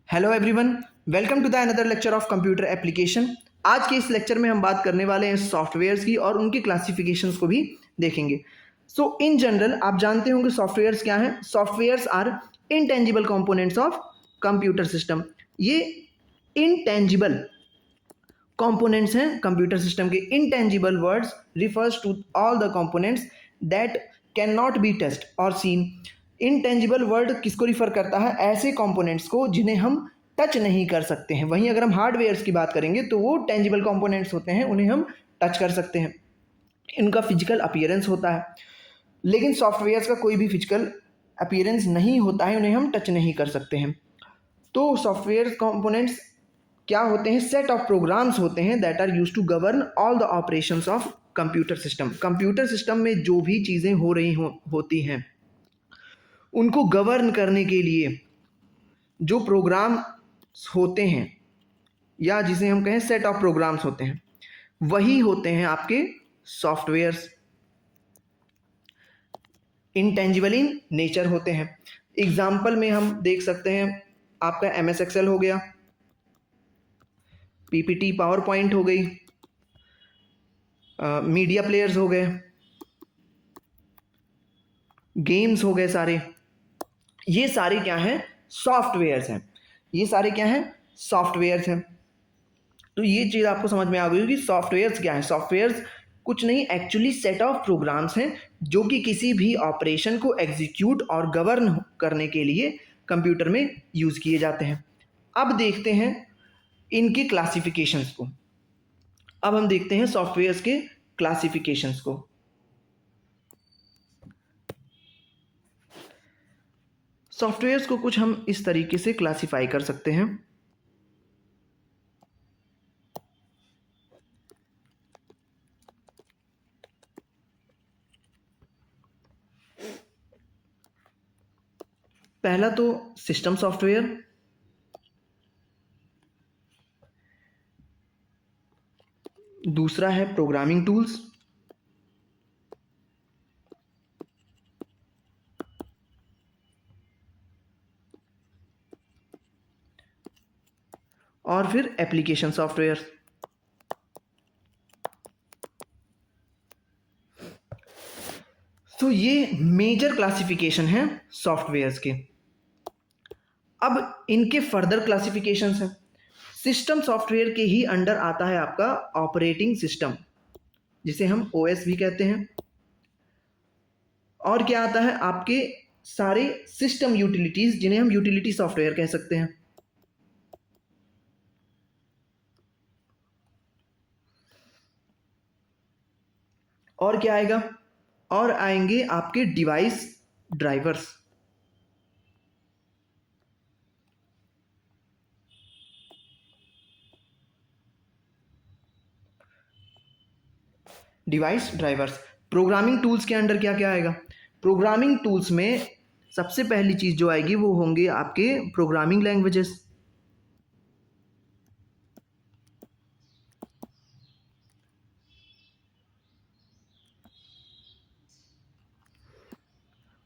Hello everyone, welcome to the another lecture of computer application. आज के इस lecture में हम बात करने वाले हैं सॉफ्टवेयर्स की और उनकी क्लासिफिकेशंस को भी देखेंगे। सो इन जनरल आप जानते होंगे सॉफ्टवेयर्स क्या हैं। Softwares are intangible components of computer system. ये इनटेंजिबल कंपोनेंट्स हैं कंप्यूटर सिस्टम के। Intangible words refers to all the components that can not be touched और सीन। इनटेंजिबल वर्ड किसको रिफर करता है? ऐसे कंपोनेंट्स को जिन्हें हम टच नहीं कर सकते हैं। वहीं अगर हम हार्डवेयर्स की बात करेंगे तो वो टेंजिबल कंपोनेंट्स होते हैं, उन्हें हम टच कर सकते हैं, इनका फिजिकल अपीयरेंस होता है। लेकिन सॉफ्टवेयर्स का कोई भी फिजिकल अपीयरेंस नहीं होता है, उन्हें हम टच नहीं कर सकते हैं। तो सॉफ्टवेयर कंपोनेंट्स क्या होते हैं? सेट ऑफ प्रोग्राम्स होते हैं that are use to govern all the operations of computer system. Computer system में जो भी चीज़ें हो रही होती हैं उनको गवर्न करने के लिए जो प्रोग्राम होते हैं या जिसे हम कहें सेट ऑफ प्रोग्राम्स होते हैं, वही होते हैं आपके सॉफ्टवेयर्स। इंटेंजिबल इन नेचर होते हैं। एग्जाम्पल में हम देख सकते हैं आपका MS एक्सेल हो गया, PPT पावर पॉइंट हो गई, मीडिया प्लेयर्स हो गए, गेम्स हो गए। सारे ये सारे क्या हैं? सॉफ्टवेयर्स हैं। ये सारे क्या हैं? सॉफ्टवेयर्स हैं। तो ये चीज़ आपको समझ में आ गई होगी सॉफ्टवेयर्स क्या है। सॉफ्टवेयर्स कुछ नहीं, एक्चुअली सेट ऑफ प्रोग्राम्स हैं जो कि किसी भी ऑपरेशन को एग्जीक्यूट और गवर्न करने के लिए कंप्यूटर में यूज़ किए जाते हैं। अब देखते हैं इनके क्लासिफिकेशंस को। अब हम देखते हैं सॉफ्टवेयर्स के क्लासिफिकेशंस को। सॉफ्टवेयर्स को कुछ हम इस तरीके से क्लासिफाई कर सकते हैं। पहला तो सिस्टम सॉफ्टवेयर, दूसरा है प्रोग्रामिंग टूल्स, और फिर एप्लीकेशन सॉफ्टवेयर। तो ये मेजर क्लासिफिकेशन है सॉफ्टवेयर्स के। अब इनके फर्दर क्लासिफिकेशंस हैं। सिस्टम सॉफ्टवेयर के ही अंडर आता है आपका ऑपरेटिंग सिस्टम, जिसे हम OS भी कहते हैं। और क्या आता है? आपके सारे सिस्टम यूटिलिटीज, जिन्हें हम यूटिलिटी सॉफ्टवेयर कह सकते हैं। और क्या आएगा? और आएंगे आपके device drivers. Device drivers. Programming tools के अंडर क्या क्या आएगा? प्रोग्रामिंग टूल्स में सबसे पहली चीज जो आएगी वो होंगे आपके प्रोग्रामिंग लैंग्वेजेस।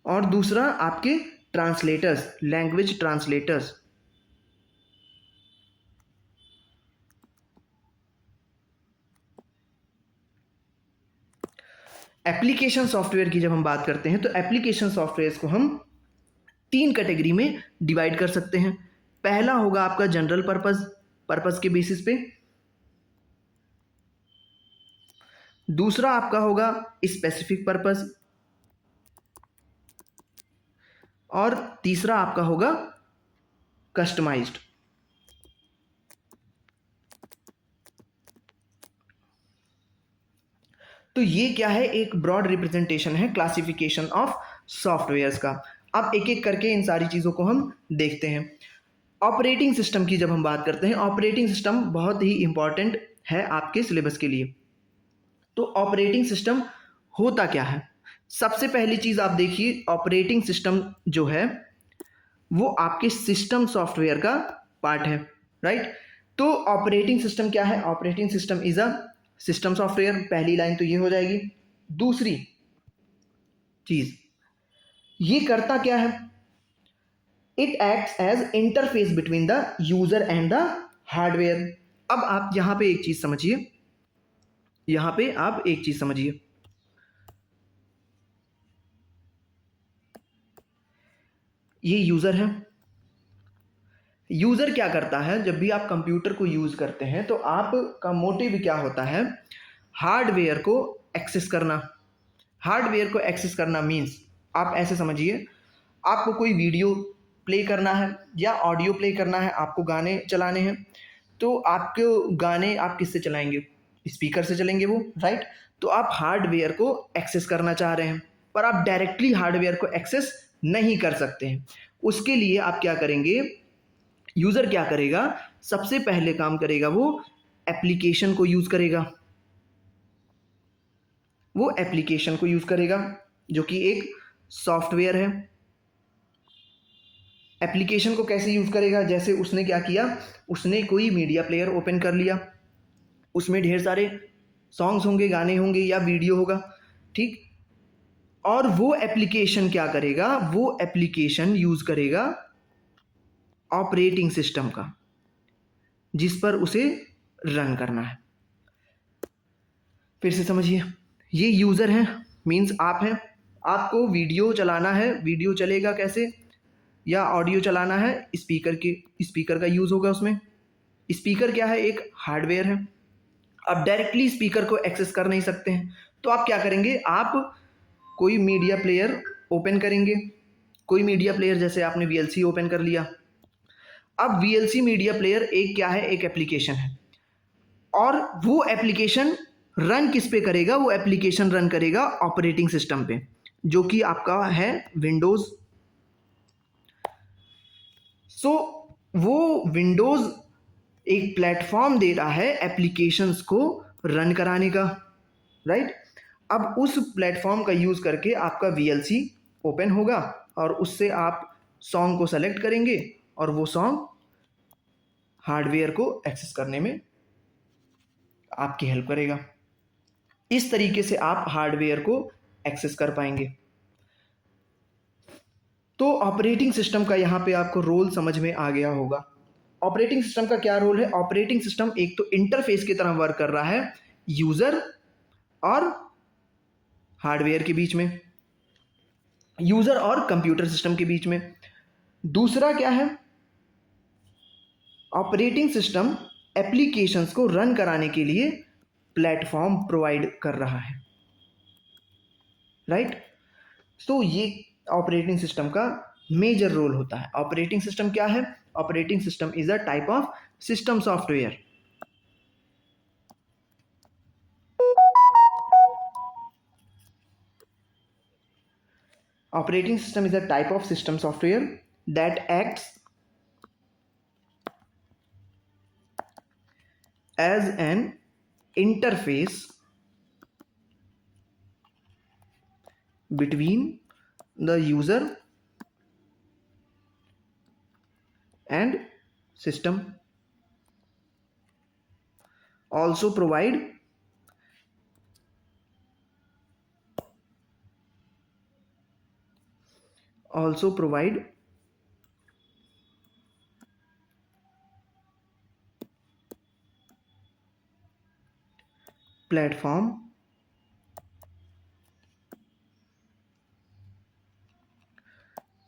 और दूसरा आपके translators, language translators. Application software की जब हम बात करते हैं तो एप्लीकेशन सॉफ्टवेयर को हम 3 कैटेगरी में डिवाइड कर सकते हैं। पहला होगा आपका जनरल पर्पस के बेसिस पे। दूसरा आपका होगा स्पेसिफिक पर्पस। और तीसरा आपका होगा कस्टमाइज्ड। तो ये क्या है? एक ब्रॉड रिप्रेजेंटेशन है क्लासिफिकेशन ऑफ सॉफ्टवेयर्स का। अब एक एक करके इन सारी चीज़ों को हम देखते हैं। ऑपरेटिंग सिस्टम की जब हम बात करते हैं, ऑपरेटिंग सिस्टम बहुत ही इंपॉर्टेंट है आपके सिलेबस के लिए। तो ऑपरेटिंग सिस्टम होता क्या है? सबसे पहली चीज़ आप देखिए, ऑपरेटिंग सिस्टम जो है वो आपके सिस्टम सॉफ्टवेयर का पार्ट है, राइट? तो ऑपरेटिंग सिस्टम क्या है? Operating system is a system software. पहली लाइन तो ये हो जाएगी। दूसरी चीज, ये करता क्या है? It acts as interface between the user and the hardware. अब आप यहां पे एक चीज समझिए, यहां पे आप एक चीज समझिए, ये यूजर है। यूजर क्या करता है, जब भी आप कंप्यूटर को यूज करते हैं तो आपका मोटिव क्या होता है, हार्डवेयर को एक्सेस करना। हार्डवेयर को एक्सेस करना मीन्स आप ऐसे समझिए, आपको कोई वीडियो प्ले करना है या ऑडियो प्ले करना है, आपको गाने चलाने हैं, तो आपके गाने आप किससे चलाएंगे, स्पीकर से चलेंगे वो, राइट। तो आप हार्डवेयर को एक्सेस करना चाह रहे हैं, पर आप डायरेक्टली हार्डवेयर को एक्सेस नहीं कर सकते हैं। उसके लिए आप क्या करेंगे, यूज़र क्या करेगा, सबसे पहले काम करेगा वो एप्लीकेशन को यूज़ करेगा। वो एप्लीकेशन को यूज़ करेगा जो कि एक सॉफ्टवेयर है। एप्लीकेशन को कैसे यूज़ करेगा, जैसे उसने क्या किया, उसने कोई मीडिया प्लेयर ओपन कर लिया, उसमें ढेर सारे सॉन्ग्स होंगे, गाने होंगे या वीडियो होगा, ठीक। और वो एप्लीकेशन क्या करेगा, वो एप्लीकेशन यूज़ करेगा ऑपरेटिंग सिस्टम का, जिस पर उसे रन करना है। फिर से समझिए, ये यूज़र है मीन्स आप हैं, आपको वीडियो चलाना है, वीडियो चलेगा कैसे, या ऑडियो चलाना है, स्पीकर का यूज़ होगा उसमें। स्पीकर क्या है, एक हार्डवेयर है। आप डायरेक्टली स्पीकर को एक्सेस कर नहीं सकते हैं, तो आप क्या करेंगे, आप कोई मीडिया प्लेयर ओपन करेंगे। कोई मीडिया प्लेयर, जैसे आपने वीएलसी ओपन कर लिया। अब वीएलसी मीडिया प्लेयर एक क्या है, एक एप्लीकेशन है, और वो एप्लीकेशन रन किस पे करेगा, वो एप्लीकेशन रन करेगा ऑपरेटिंग सिस्टम पे, जो कि आपका है विंडोज़। सो वो विंडोज़ एक प्लेटफॉर्म दे रहा है एप्लीकेशंस को रन कराने का, राइट। अब उस प्लेटफॉर्म का यूज़ करके आपका वीएलसी ओपन होगा और उससे आप सॉन्ग को सेलेक्ट करेंगे और वो सॉन्ग हार्डवेयर को एक्सेस करने में आपकी हेल्प करेगा। इस तरीके से आप हार्डवेयर को एक्सेस कर पाएंगे। तो ऑपरेटिंग सिस्टम का यहाँ पे आपको रोल समझ में आ गया होगा। ऑपरेटिंग सिस्टम का क्या रोल है, ऑपरेटिंग सिस्टम एक तो इंटरफेस की तरह वर्क कर रहा है यूजर और हार्डवेयर के बीच में, यूजर और कंप्यूटर सिस्टम के बीच में। दूसरा क्या है, ऑपरेटिंग सिस्टम एप्लीकेशंस को रन कराने के लिए प्लेटफॉर्म प्रोवाइड कर रहा है, राइट। तो ये ऑपरेटिंग सिस्टम का मेजर रोल होता है। ऑपरेटिंग सिस्टम क्या है, operating system is a type of system software. Operating system is a type of system software that acts as an interface between the user and system. Also provide platform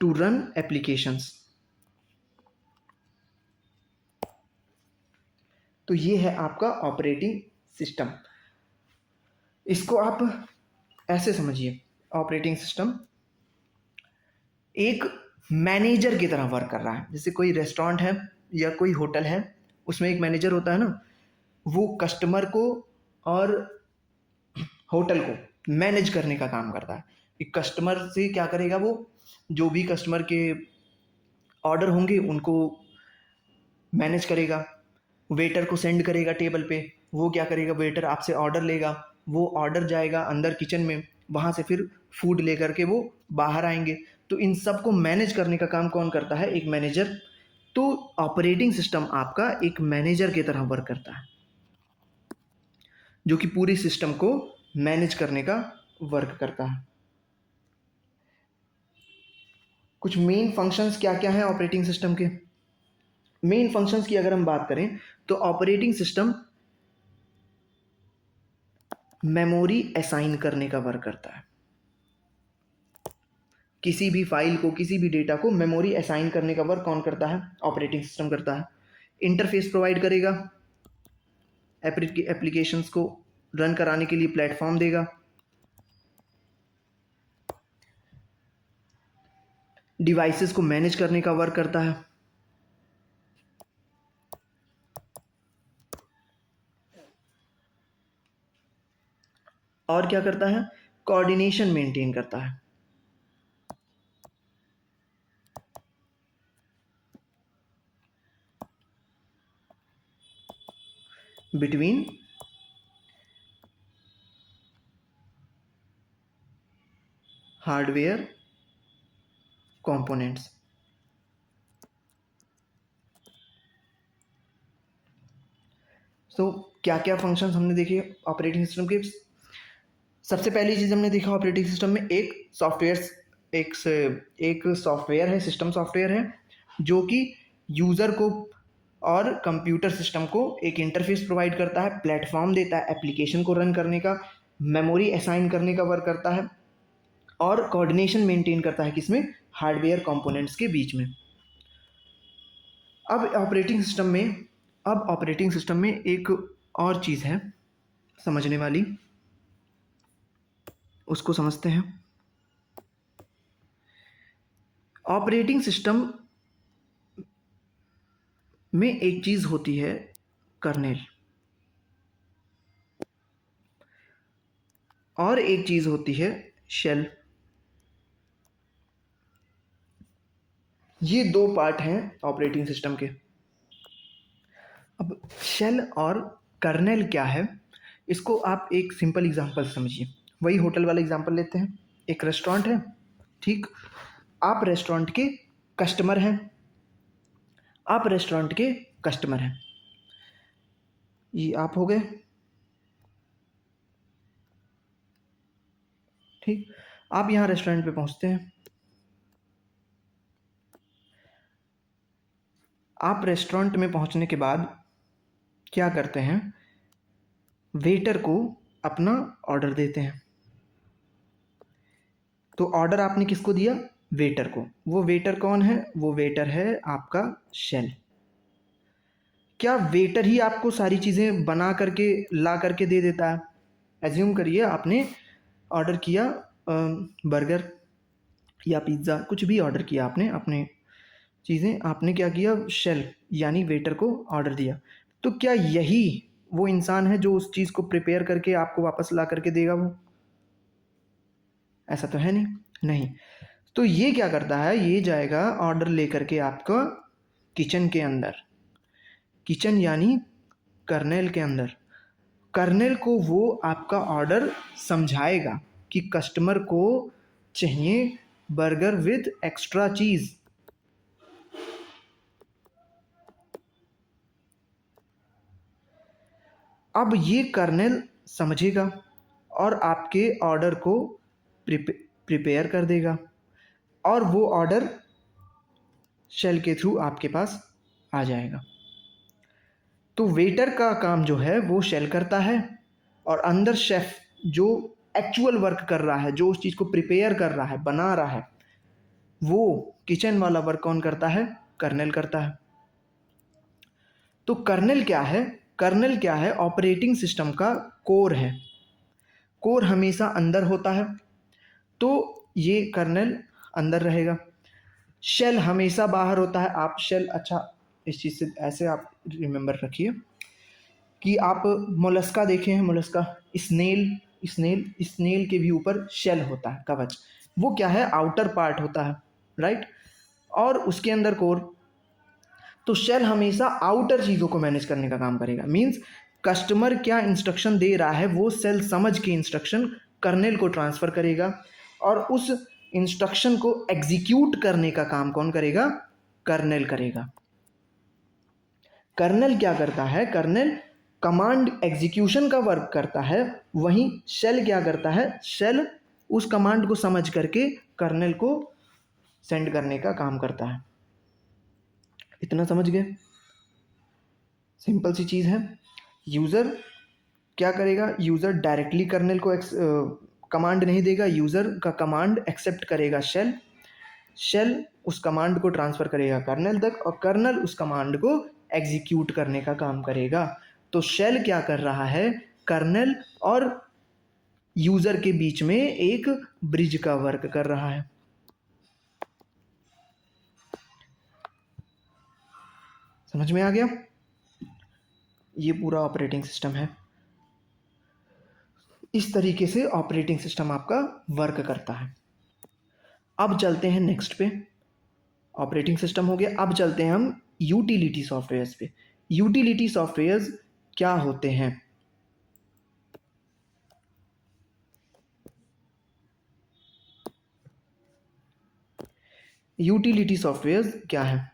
to run applications। तो ये है आपका operating system. इसको आप ऐसे समझिए, operating system एक manager की तरह वर्क कर रहा है। जैसे कोई रेस्टोरेंट है या कोई होटल है, उसमें एक मैनेजर होता है ना, वो कस्टमर को और होटल को मैनेज करने का काम करता है। एक कस्टमर से क्या करेगा, वो जो भी कस्टमर के ऑर्डर होंगे उनको मैनेज करेगा, वेटर को सेंड करेगा टेबल पे, वो क्या करेगा, वेटर आपसे ऑर्डर लेगा, वो ऑर्डर जाएगा अंदर किचन में, वहाँ से फिर फूड लेकर के वो बाहर आएंगे। तो इन सब को मैनेज करने का काम कौन करता है, एक मैनेजर। तो ऑपरेटिंग सिस्टम आपका एक मैनेजर की तरह वर्क करता है, जो कि पूरी सिस्टम को मैनेज करने का वर्क करता है। कुछ मेन फंक्शंस क्या क्या हैं ऑपरेटिंग सिस्टम के। मेन फंक्शंस की अगर हम बात करें तो ऑपरेटिंग सिस्टम मेमोरी असाइन करने का वर्क करता है। किसी भी फाइल को, किसी भी डेटा को मेमोरी असाइन करने का वर्क कौन करता है? ऑपरेटिंग सिस्टम करता है। इंटरफेस प्रोवाइड करेगा, एप्लीकेशंस को रन कराने के लिए प्लेटफॉर्म देगा, डिवाइसेस को मैनेज करने का वर्क करता है, और क्या करता है? कोऑर्डिनेशन मेंटेन करता है बिटवीन हार्डवेयर कंपोनेंट्स। तो क्या क्या फंक्शंस हमने देखे ऑपरेटिंग सिस्टम के। सबसे पहली चीज़ हमने देखा ऑपरेटिंग सिस्टम में एक सॉफ्टवेयर है, सिस्टम सॉफ्टवेयर है, जो कि यूज़र को और कंप्यूटर सिस्टम को एक इंटरफेस प्रोवाइड करता है, प्लेटफॉर्म देता है एप्लीकेशन को रन करने का, मेमोरी असाइन करने का वर्क करता है, और कोऑर्डिनेशन मेंटेन करता है किसमें? हार्डवेयर कंपोनेंट्स के बीच में। अब ऑपरेटिंग सिस्टम में एक और चीज़ है समझने वाली, उसको समझते हैं। ऑपरेटिंग सिस्टम में एक चीज़ होती है कर्नेल, और एक चीज़ होती है शेल। ये दो पार्ट हैं ऑपरेटिंग सिस्टम के। अब शेल और कर्नेल क्या है, इसको आप एक सिंपल एग्जांपल समझिए। वही होटल वाला एग्जांपल लेते हैं। एक रेस्टोरेंट है, ठीक, आप रेस्टोरेंट के कस्टमर हैं, ये आप हो गए, ठीक। आप यहाँ रेस्टोरेंट पे पहुँचते हैं, आप रेस्टोरेंट में पहुँचने के बाद क्या करते हैं? वेटर को अपना ऑर्डर देते हैं। तो ऑर्डर आपने किसको दिया? वेटर को। वो वेटर कौन है? वो वेटर है आपका शेल। क्या वेटर ही आपको सारी चीज़ें बना करके ला करके दे देता है? एज्यूम करिए आपने ऑर्डर किया बर्गर या पिज़्ज़ा, कुछ भी ऑर्डर किया आपने, अपने चीज़ें आपने क्या किया? शेल यानी वेटर को ऑर्डर दिया। तो क्या यही वो इंसान है जो उस चीज़ को प्रिपेयर करके आपको वापस ला करके देगा? वो ऐसा तो है नहीं। तो ये क्या करता है? ये जाएगा ऑर्डर लेकर के आपका किचन के अंदर, किचन यानी कर्नेल के अंदर। कर्नेल को वो आपका ऑर्डर समझाएगा कि कस्टमर को चाहिए बर्गर विद एक्स्ट्रा चीज़। अब ये कर्नेल समझेगा और आपके ऑर्डर को प्रिपेयर कर देगा, और वो ऑर्डर शेल के थ्रू आपके पास आ जाएगा। तो वेटर का काम जो है वो शेल करता है, और अंदर शेफ जो एक्चुअल वर्क कर रहा है, जो उस चीज़ को प्रिपेयर कर रहा है, बना रहा है, वो किचन वाला वर्क कौन करता है? कर्नेल करता है। तो कर्नेल क्या है? कर्नेल क्या है? ऑपरेटिंग सिस्टम का कोर है। कोर हमेशा अंदर होता है, तो ये कर्नेल अंदर रहेगा। शेल हमेशा बाहर होता है। आप शेल, अच्छा इस चीज़ से ऐसे आप रिमेंबर रखिए कि आप मोलस्का देखे हैं, मोलस्का, स्नेल के भी ऊपर शेल होता है, कवच। वो क्या है? आउटर पार्ट होता है, राइट, और उसके अंदर कोर। तो शेल हमेशा आउटर चीज़ों को मैनेज करने का काम करेगा। मीन्स कस्टमर क्या इंस्ट्रक्शन दे रहा है वो शेल समझ के इंस्ट्रक्शन कर्नेल को ट्रांसफ़र करेगा, और उस इंस्ट्रक्शन को एग्जीक्यूट करने का काम कौन करेगा? कर्नेल करेगा। कर्नेल क्या करता है? कर्नेल कमांड एग्जीक्यूशन का वर्क करता है। वहीं शेल क्या करता है? शेल उस कमांड को समझ करके कर्नेल को सेंड करने का काम करता है। इतना समझ गए? सिंपल सी चीज़ है। यूज़र क्या करेगा? यूज़र डायरेक्टली कर्नेल को कमांड नहीं देगा, यूज़र का कमांड एक्सेप्ट करेगा शेल, शेल उस कमांड को ट्रांसफ़र करेगा कर्नल तक और कर्नल उस कमांड को एग्जीक्यूट करने का काम करेगा। तो शेल क्या कर रहा है? कर्नल और यूज़र के बीच में एक ब्रिज का वर्क कर रहा है। समझ में आ गया? ये पूरा ऑपरेटिंग सिस्टम है। इस तरीके से ऑपरेटिंग सिस्टम आपका वर्क करता है। अब चलते हैं नेक्स्ट पे। ऑपरेटिंग सिस्टम हो गया, अब चलते हैं हम यूटिलिटी सॉफ्टवेयर्स पे। यूटिलिटी सॉफ्टवेयर्स क्या होते हैं? यूटिलिटी सॉफ्टवेयर्स क्या है?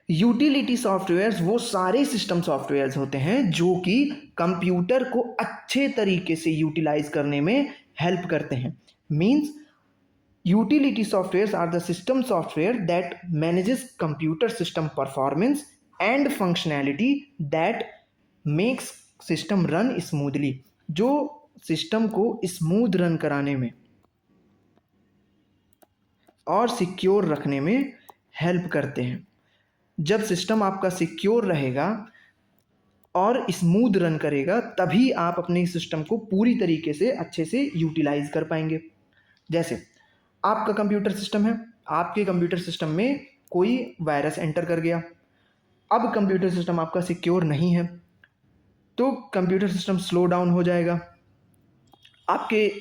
यूटिलिटी सॉफ्टवेयर्स वो सारे सिस्टम सॉफ्टवेयर्स होते हैं जो कि कंप्यूटर को अच्छे तरीके से यूटिलाइज करने में हेल्प करते हैं। Means utility softwares are the system software that manages computer system performance and functionality that makes system run smoothly. जो सिस्टम को स्मूथ रन कराने में और सिक्योर रखने में हेल्प करते हैं। जब सिस्टम आपका सिक्योर रहेगा और स्मूथ रन करेगा तभी आप अपने सिस्टम को पूरी तरीके से अच्छे से यूटिलाइज कर पाएंगे। जैसे आपका कंप्यूटर सिस्टम है, आपके कंप्यूटर सिस्टम में कोई वायरस एंटर कर गया, अब कंप्यूटर सिस्टम आपका सिक्योर नहीं है तो कंप्यूटर सिस्टम स्लो डाउन हो जाएगा, आपके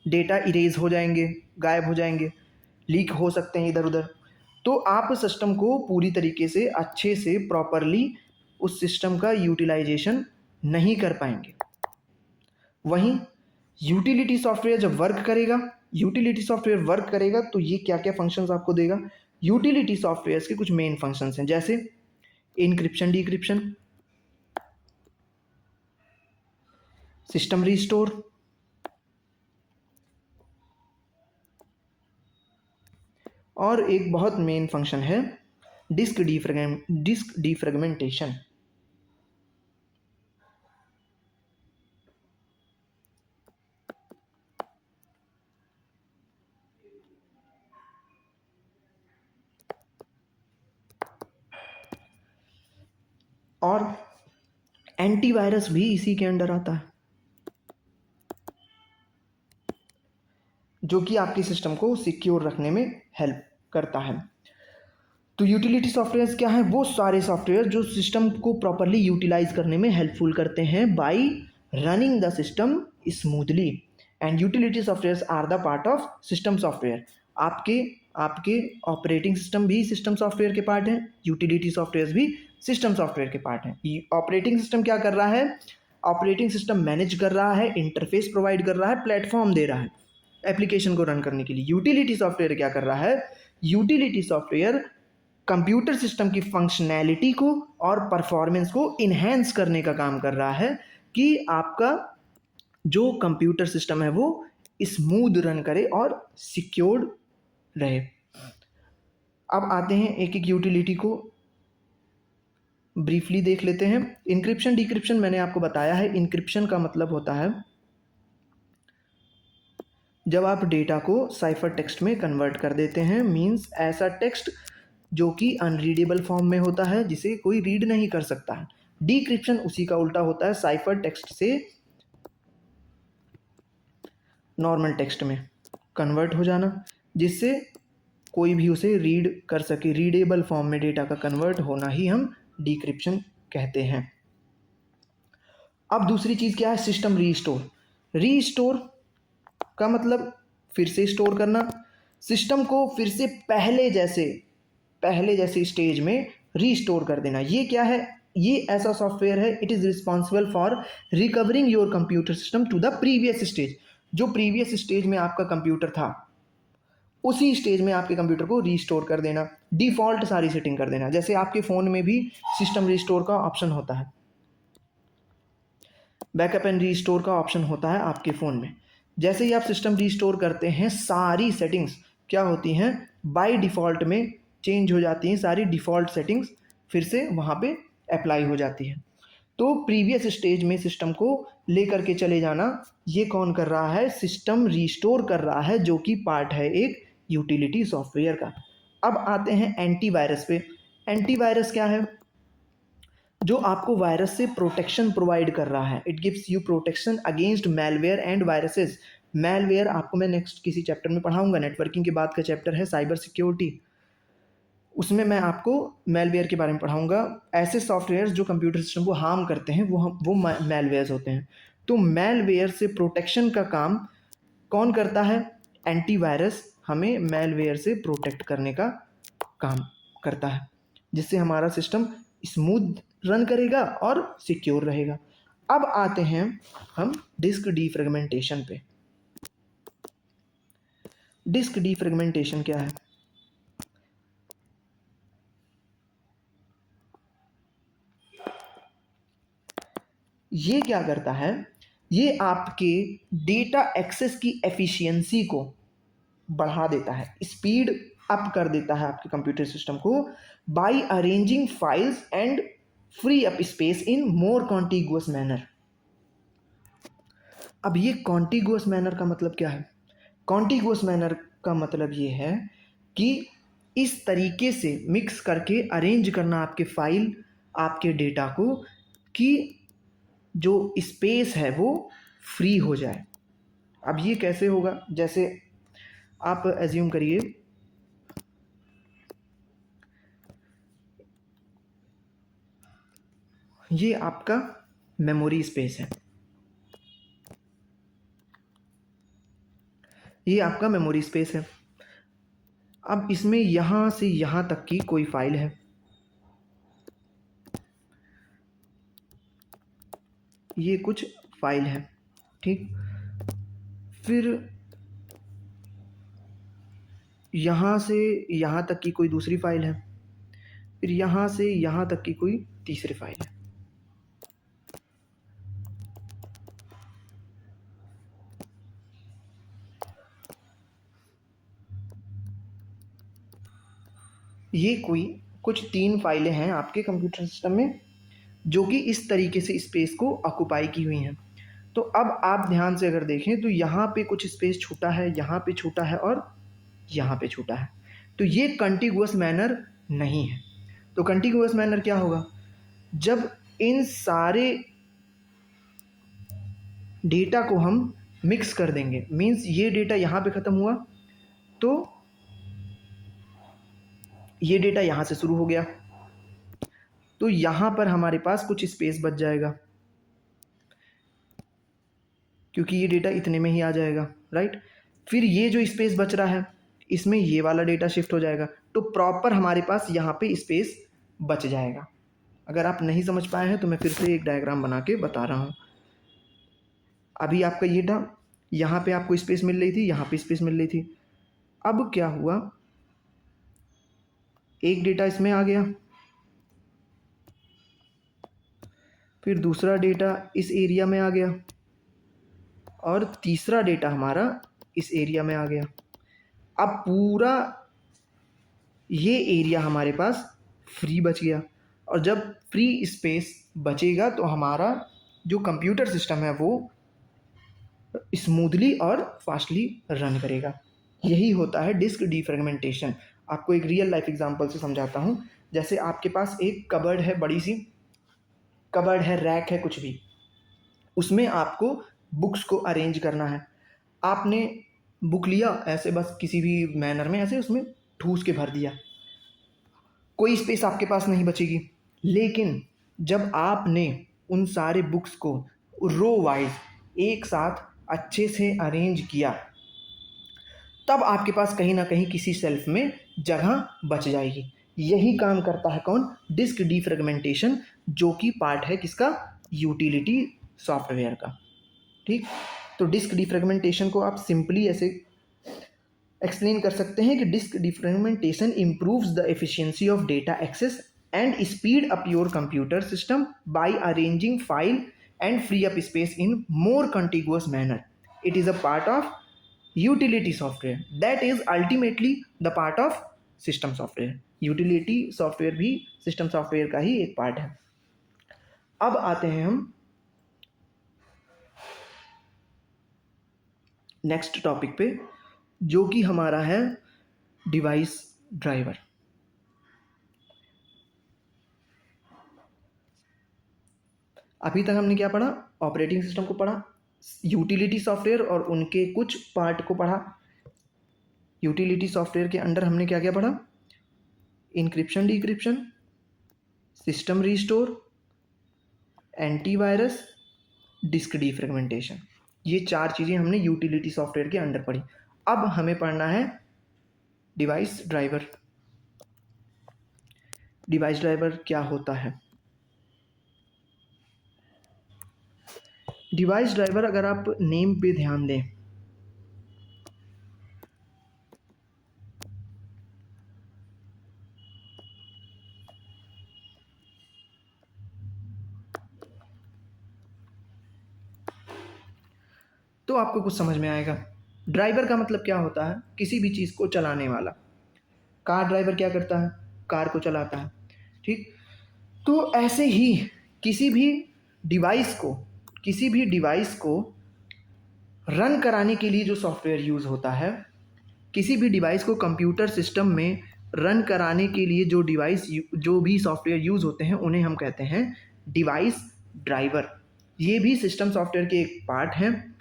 डेटा इरेज हो जाएंगे, गायब हो जाएंगे, लीक हो सकते हैं इधर उधर। तो आप सिस्टम को पूरी तरीके से अच्छे से प्रॉपरली उस सिस्टम का यूटिलाइजेशन नहीं कर पाएंगे। वहीं यूटिलिटी सॉफ्टवेयर जब वर्क करेगा, यूटिलिटी सॉफ्टवेयर वर्क करेगा तो ये क्या क्या फंक्शंस आपको देगा? यूटिलिटी सॉफ्टवेयर के कुछ मेन फंक्शंस हैं, जैसे इनक्रिप्शन डिक्रिप्शन, सिस्टम रीस्टोर, और एक बहुत मेन फंक्शन है डिस्क डिफ्रेगमेंटेशन। और एंटीवायरस भी इसी के अंडर आता है जो कि आपके सिस्टम को सिक्योर रखने में हेल्प करता है। तो यूटिलिटी सॉफ्टवेयर्स क्या है? वो सारे सॉफ्टवेयर जो सिस्टम को प्रॉपरली यूटिलाइज करने में हेल्पफुल करते हैं by running the system smoothly. And utility softwares are the part of system software. आपके आपके ऑपरेटिंग सिस्टम भी सिस्टम सॉफ्टवेयर के पार्ट हैं, यूटिलिटी सॉफ्टवेयर भी सिस्टम सॉफ्टवेयर के पार्ट हैं। ऑपरेटिंग सिस्टम क्या कर रहा है? ऑपरेटिंग सिस्टम मैनेज कर रहा है, इंटरफेस प्रोवाइड कर रहा है, प्लेटफॉर्म दे रहा है एप्लीकेशन को रन करने के लिए। यूटिलिटी सॉफ्टवेयर क्या कर रहा है? यूटिलिटी सॉफ्टवेयर कंप्यूटर सिस्टम की फंक्शनैलिटी को और परफॉर्मेंस को इन्हेंस करने का काम कर रहा है कि आपका जो कंप्यूटर सिस्टम है वो स्मूथ रन करे और सिक्योर्ड रहे। अब आते हैं एक एक यूटिलिटी को ब्रीफली देख लेते हैं। इंक्रिप्शन डिक्रिप्शन मैंने आपको बताया है। इंक्रिप्शन का मतलब होता है जब आप डेटा को साइफर टेक्स्ट में कन्वर्ट कर देते हैं, मींस ऐसा टेक्स्ट जो कि अनरीडेबल फॉर्म में होता है जिसे कोई रीड नहीं कर सकता है। डिक्रिप्शन उसी का उल्टा होता है, साइफर टेक्स्ट से नॉर्मल टेक्स्ट में कन्वर्ट हो जाना जिससे कोई भी उसे रीड कर सके। रीडेबल फॉर्म में डेटा का कन्वर्ट होना ही हम डिक्रिप्शन कहते हैं। अब दूसरी चीज़ क्या है? System restore. रीस्टोर का मतलब फिर से स्टोर करना, सिस्टम को फिर से पहले जैसे स्टेज में रीस्टोर कर देना। ये क्या है? ये ऐसा सॉफ्टवेयर है, it is responsible for recovering your computer system to the previous stage. जो प्रीवियस स्टेज में आपका कंप्यूटर था उसी स्टेज में आपके कंप्यूटर को रीस्टोर कर देना, डिफ़ॉल्ट सारी सेटिंग कर देना। जैसे आपके फ़ोन में भी सिस्टम रीस्टोर का ऑप्शन होता है। बैकअप एंड रीस्टोर का ऑप्शन होता है आपके फ़ोन में। जैसे ही आप सिस्टम रीस्टोर करते हैं, सारी सेटिंग्स क्या होती हैं, बाय डिफ़ॉल्ट में चेंज हो जाती हैं। सारी डिफ़ॉल्ट सेटिंग्स फिर से वहाँ पे अप्लाई हो जाती है। तो प्रीवियस स्टेज में सिस्टम को लेकर के चले जाना, ये कौन कर रहा है, सिस्टम रीस्टोर कर रहा है, जो कि पार्ट है एक यूटिलिटी सॉफ्टवेयर का। अब आते हैं एंटीवायरस पे। एंटीवायरस क्या है, जो आपको वायरस से प्रोटेक्शन प्रोवाइड कर रहा है। It gives you protection against malware and viruses. Malware आपको मैं नेक्स्ट किसी चैप्टर में पढ़ाऊंगा, नेटवर्किंग के बाद का चैप्टर है साइबर सिक्योरिटी, उसमें मैं आपको मैलवेयर के बारे में पढ़ाऊंगा। ऐसे सॉफ्टवेयर जो कंप्यूटर सिस्टम को हार्म करते हैं वो मैलवेयर्स होते हैं। तो मैलवेयर से प्रोटेक्शन का काम कौन करता है, एंटीवायरस हमें मैलवेयर से प्रोटेक्ट करने का काम करता है, जिससे हमारा सिस्टम स्मूथ रन करेगा और सिक्योर रहेगा। अब आते हैं हम डिस्क डीफ्रेगमेंटेशन पे। डिस्क डीफ्रेगमेंटेशन क्या है, ये क्या करता है, ये आपके डेटा एक्सेस की एफिशिएंसी को बढ़ा देता है, स्पीड अप कर देता है आपके कंप्यूटर सिस्टम को, by arranging files and free up space in more contiguous manner. अब ये कॉन्टिगुअस मैनर का मतलब क्या है, कॉन्टिगुअस मैनर का मतलब ये है कि इस तरीके से मिक्स करके अरेंज करना आपके फाइल, आपके डेटा को, कि जो स्पेस है वो फ्री हो जाए। अब ये कैसे होगा, जैसे आप एज्यूम करिए ये आपका मेमोरी स्पेस है, ये आपका मेमोरी स्पेस है। अब इसमें यहाँ से यहाँ तक की कोई फाइल है, ये कुछ फाइल है, ठीक। फिर यहाँ से यहाँ तक की कोई दूसरी फाइल है, फिर यहाँ से यहाँ तक की कोई तीसरी फाइल है। ये कोई कुछ 3 फाइलें हैं आपके कंप्यूटर सिस्टम में, जो कि इस तरीके से स्पेस को ऑक्युपाई की हुई हैं। तो अब आप ध्यान से अगर देखें तो यहाँ पे कुछ स्पेस छूटा है, यहाँ पे छूटा है और यहाँ पे छूटा है। तो ये कंटिगुअस मैनर नहीं है। तो कंटिगुअस मैनर क्या होगा, जब इन सारे डेटा को हम मिक्स कर देंगे, मीन्स ये डेटा यहाँ पे ख़त्म हुआ तो ये डेटा यहाँ से शुरू हो गया, तो यहाँ पर हमारे पास कुछ स्पेस बच जाएगा, क्योंकि ये डेटा इतने में ही आ जाएगा, राइट। फिर ये जो स्पेस बच रहा है इसमें ये वाला डेटा शिफ्ट हो जाएगा, तो प्रॉपर हमारे पास यहाँ पे स्पेस बच जाएगा। अगर आप नहीं समझ पाए हैं तो मैं फिर से एक डायग्राम बना के बता रहा हूँ। अभी आपका ये था, यहाँ पे आपको स्पेस मिल रही थी, यहाँ पे स्पेस मिल रही थी। अब क्या हुआ, एक डेटा इसमें आ गया, फिर दूसरा डेटा इस एरिया में आ गया और तीसरा डेटा हमारा इस एरिया में आ गया। अब पूरा ये एरिया हमारे पास फ्री बच गया, और जब फ्री स्पेस बचेगा तो हमारा जो कंप्यूटर सिस्टम है वो स्मूथली और फास्टली रन करेगा। यही होता है डिस्क डीफ्रेगमेंटेशन। आपको एक रियल लाइफ एग्जांपल से समझाता हूँ। जैसे आपके पास एक कबर्ड है, बड़ी सी कबर्ड है, रैक है, कुछ भी, उसमें आपको बुक्स को अरेंज करना है। आपने बुक लिया ऐसे बस किसी भी मैनर में ऐसे उसमें ठूस के भर दिया, कोई स्पेस आपके पास नहीं बचेगी। लेकिन जब आपने उन सारे बुक्स को रो वाइज एक साथ अच्छे से अरेंज किया, तब आपके पास कहीं ना कहीं किसी सेल्फ में जगह बच जाएगी। यही काम करता है कौन, डिस्क डीफ्रेगमेंटेशन, जो कि पार्ट है किसका, यूटिलिटी सॉफ्टवेयर का, ठीक। तो डिस्क डीफ्रेगमेंटेशन को आप सिंपली ऐसे एक्सप्लेन कर सकते हैं कि disk defragmentation improves the efficiency of data access and speed up your computer system by arranging file and free up space in more contiguous manner. It is a part of utility software that is ultimately the part of system software. Utility software भी system software का ही एक part है. अब आते हैं हम next topic पे, जो कि हमारा है डिवाइस ड्राइवर. अभी तक हमने क्या पढ़ा? ऑपरेटिंग सिस्टम को पढ़ा, यूटिलिटी सॉफ्टवेयर और उनके कुछ पार्ट को पढ़ा. यूटिलिटी सॉफ्टवेयर के अंडर हमने क्या क्या पढ़ा? Encryption decryption, system restore, antivirus, disk defragmentation. ये 4 चीज़ें हमने यूटिलिटी सॉफ्टवेयर के अंडर पढ़ी. अब हमें पढ़ना है डिवाइस ड्राइवर. डिवाइस ड्राइवर क्या होता है? डिवाइस ड्राइवर, अगर आप नेम पे ध्यान दें, तो आपको कुछ समझ में आएगा. ड्राइवर का मतलब क्या होता है? किसी भी चीज़ को चलाने वाला. कार ड्राइवर क्या करता है? कार को चलाता है. ठीक. तो ऐसे ही किसी भी डिवाइस को रन कराने के लिए जो सॉफ्टवेयर यूज़ होता है, किसी भी डिवाइस को कंप्यूटर सिस्टम में रन कराने के लिए जो भी सॉफ्टवेयर यूज़ होते हैं, उन्हें हम कहते हैं डिवाइस ड्राइवर. ये भी सिस्टम सॉफ्टवेयर के एक पार्ट हैं.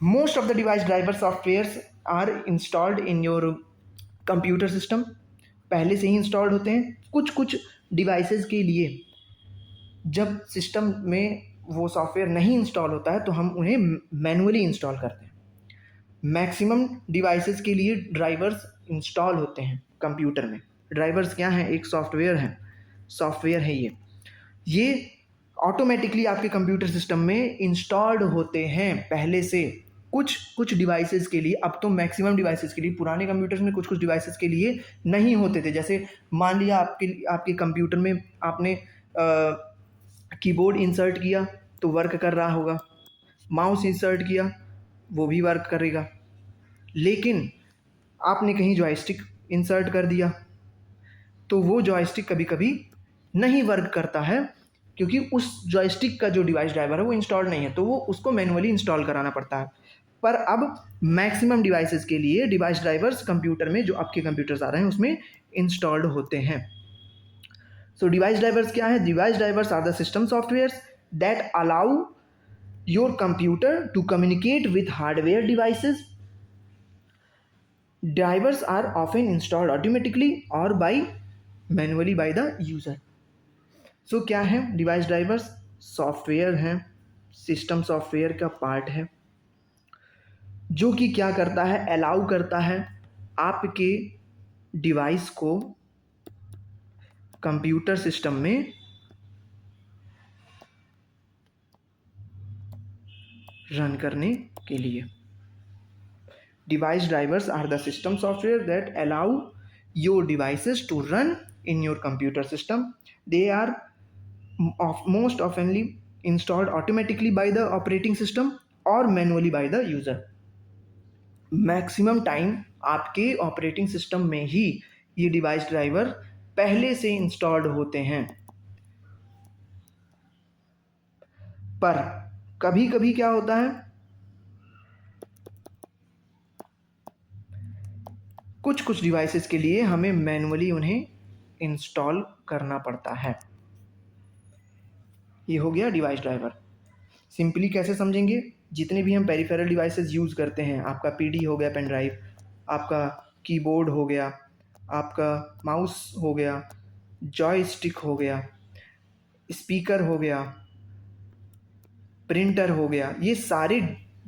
Most of the device driver softwares are installed in your computer system. पहले से ही इंस्टॉल्ड होते हैं. कुछ डिवाइसेस के लिए जब सिस्टम में वो सॉफ्टवेयर नहीं इंस्टॉल होता है तो हम उन्हें मैनुअली इंस्टॉल करते हैं. मैक्सिमम डिवाइसेस के लिए ड्राइवर्स इंस्टॉल होते हैं कंप्यूटर में. ड्राइवर्स क्या हैं? एक सॉफ्टवेयर है. ये ऑटोमेटिकली आपके कंप्यूटर सिस्टम में इंस्टॉल्ड होते हैं पहले से. कुछ डिवाइसेस के लिए, अब तो मैक्सिमम डिवाइसेस के लिए, पुराने कंप्यूटर्स में कुछ डिवाइसेस के लिए नहीं होते थे. जैसे मान लिया आपके कंप्यूटर में आपने कीबोर्ड इंसर्ट किया तो वर्क कर रहा होगा, माउस इंसर्ट किया वो भी वर्क करेगा. लेकिन आपने कहीं जॉयस्टिक इंसर्ट कर दिया तो वो जॉयस्टिक कभी कभी नहीं वर्क करता है, क्योंकि उस जॉयस्टिक का जो डिवाइस ड्राइवर है वो इंस्टॉल्ड नहीं है, तो वो उसको मैनुअली इंस्टॉल कराना पड़ता है. पर अब मैक्सिमम डिवाइसेस के लिए डिवाइस ड्राइवर्स कंप्यूटर में, जो आपके कंप्यूटर्स आ रहे हैं उसमें इंस्टॉल्ड होते हैं. सो डिवाइस ड्राइवर्स क्या है? Device drivers are the system softwares that allow your computer to communicate with hardware devices. Drivers are often installed automatically or manually by the user. So क्या है डिवाइस ड्राइवर्स? सॉफ्टवेयर हैं, system software का part है, जो कि क्या करता है? अलाउ करता है आपके डिवाइस को कंप्यूटर सिस्टम में रन करने के लिए. Device drivers are the system software that allow your devices to run in your computer system. They are most oftenly installed automatically by the operating system or manually by the user. Maximum time आपके operating system में ही ये device driver पहले से installed होते हैं. पर कभी कभी क्या होता है? कुछ डिवाइसेस के लिए हमें मैनुअली उन्हें इंस्टॉल करना पड़ता है. ये हो गया डिवाइस ड्राइवर. सिंपली कैसे समझेंगे? जितने भी हम पेरिफेरल डिवाइसेस यूज़ करते हैं, आपका पीडी हो गया, पेन ड्राइव, आपका कीबोर्ड हो गया, आपका माउस हो गया, जॉयस्टिक हो गया, स्पीकर हो गया, प्रिंटर हो गया, ये सारे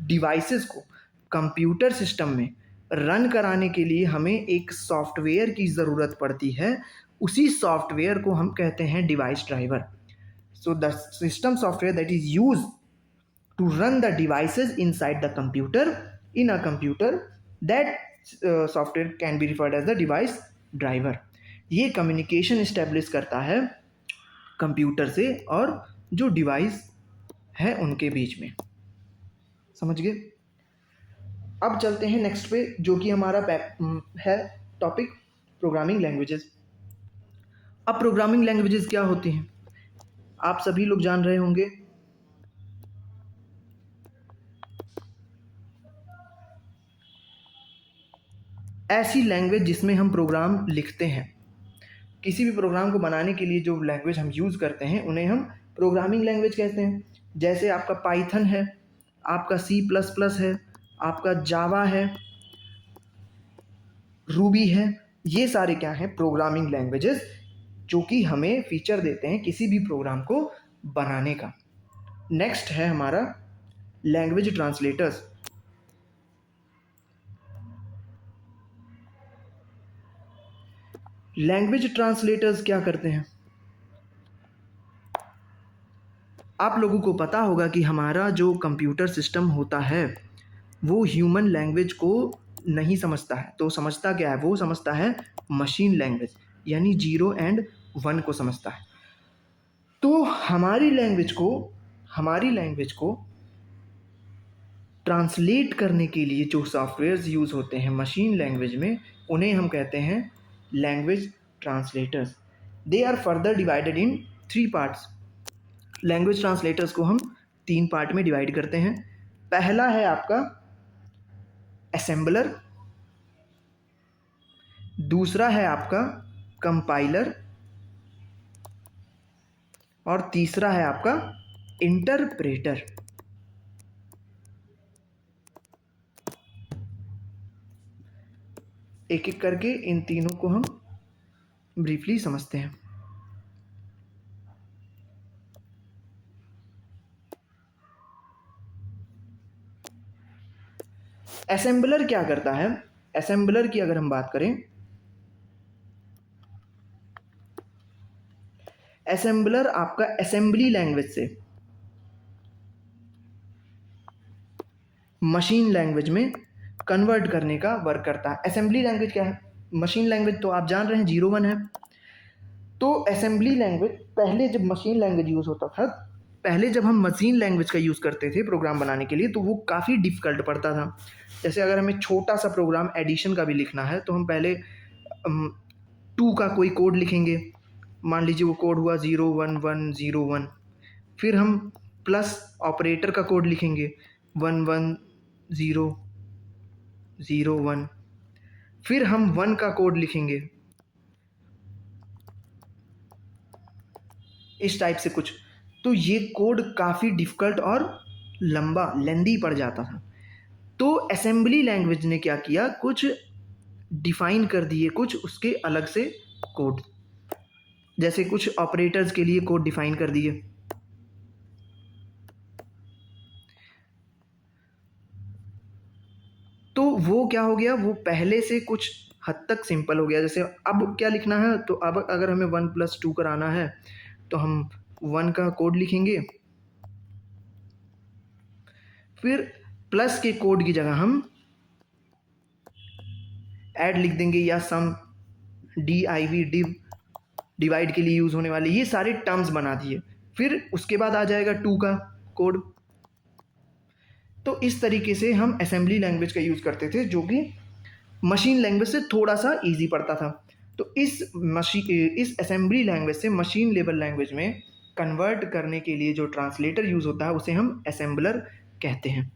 डिवाइसेस को कंप्यूटर सिस्टम में रन कराने के लिए हमें एक सॉफ्टवेयर की ज़रूरत पड़ती है. उसी सॉफ्टवेयर को हम कहते हैं device driver. So the system software that is use to run the devices inside the computer in a computer, that software can be referred as the device driver. ये कम्युनिकेशन इस्टेब्लिश करता है computer से और जो device है उनके बीच में। समझ गए? अब चलते हैं नेक्स्ट पे, जो कि हमारा है टॉपिक प्रोग्रामिंग लैंग्वेजेस। अब प्रोग्रामिंग लैंग्वेजेस क्या होती हैं आप सभी लोग जान रहे होंगे। ऐसी लैंग्वेज जिसमें हम प्रोग्राम लिखते हैं। किसी भी प्रोग्राम को बनाने के लिए जो लैंग्वेज हम यूज़ करते हैं उन्हें हम प्रोग्रामिंग लैंग्वेज कहते हैं। जैसे आपका पाइथन है, आपका C++ है, आपका जावा है, रूबी है। ये सारे क्या हैं? प्रोग्रामिंग लैंग्वेजेस, जो कि हमें फीचर देते हैं किसी भी प्रोग्राम को बनाने का। नेक्स्ट है हमारा लैंग्वेज ट्रांसलेटर्स। लैंग्वेज ट्रांसलेटर्स क्या करते हैं? आप लोगों को पता होगा कि हमारा जो कंप्यूटर सिस्टम होता है वो ह्यूमन लैंग्वेज को नहीं समझता है। तो समझता क्या है? वो समझता है मशीन लैंग्वेज, यानी 0 एंड 1 को समझता है। तो हमारी लैंग्वेज को ट्रांसलेट करने के लिए जो सॉफ्टवेयर्स यूज़ होते हैं मशीन लैंग्वेज में, उन्हें हम कहते हैं language translators. They are further divided in 3 parts. Language translators को हम 3 पार्ट में डिवाइड करते हैं। पहला है आपका असेंबलर, दूसरा है आपका कंपाइलर, और तीसरा है आपका इंटरप्रेटर। एक एक करके इन तीनों को हम ब्रीफली समझते हैं। असेंबलर क्या करता है? असेंबलर की अगर हम बात करें, असेंबलर आपका असेंबली लैंग्वेज से मशीन लैंग्वेज में कन्वर्ट करने का वर्क करता है। असेंबली लैंग्वेज क्या है? मशीन लैंग्वेज तो आप जान रहे हैं 0 1 है। तो असेंबली लैंग्वेज पहले जब मशीन लैंग्वेज यूज़ होता था, पहले जब हम मशीन लैंग्वेज का यूज़ करते थे प्रोग्राम बनाने के लिए, तो वो काफ़ी डिफ़िकल्ट पड़ता था। जैसे अगर हमें छोटा सा प्रोग्राम एडिशन का भी लिखना है तो हम पहले 2 का कोई कोड लिखेंगे। मान लीजिए वो कोड हुआ 0 1 1 0 1। फिर हम प्लस ऑपरेटर का कोड लिखेंगे 1 1 0 0 1। फिर हम 1 का कोड लिखेंगे, इस टाइप से कुछ। तो ये कोड काफ़ी डिफ़िकल्ट और लंबा लेंदी पड़ जाता था। तो असेंबली लैंग्वेज ने क्या किया? कुछ डिफ़ाइन कर दिए कुछ उसके अलग से कोड। जैसे कुछ ऑपरेटर्स के लिए कोड डिफ़ाइन कर दिए। तो वो क्या हो गया? वो पहले से कुछ हद तक सिंपल हो गया। जैसे अब क्या लिखना है, तो अब अगर हमें 1 + 2 कराना है तो हम 1 का कोड लिखेंगे, फिर प्लस के कोड की जगह हम ऐड लिख देंगे, या सम, div, डिव, डिवाइड के लिए यूज़ होने वाले ये सारे टर्म्स बना दिए। फिर उसके बाद आ जाएगा 2 का कोड। तो इस तरीके से हम असेंबली लैंग्वेज का यूज़ करते थे, जो कि मशीन लैंग्वेज से थोड़ा सा ईजी पड़ता था। तो इस असेंबली लैंग्वेज से मशीन लेवल लैंग्वेज में कन्वर्ट करने के लिए जो ट्रांसलेटर यूज़ होता है उसे हम असेंबलर कहते हैं।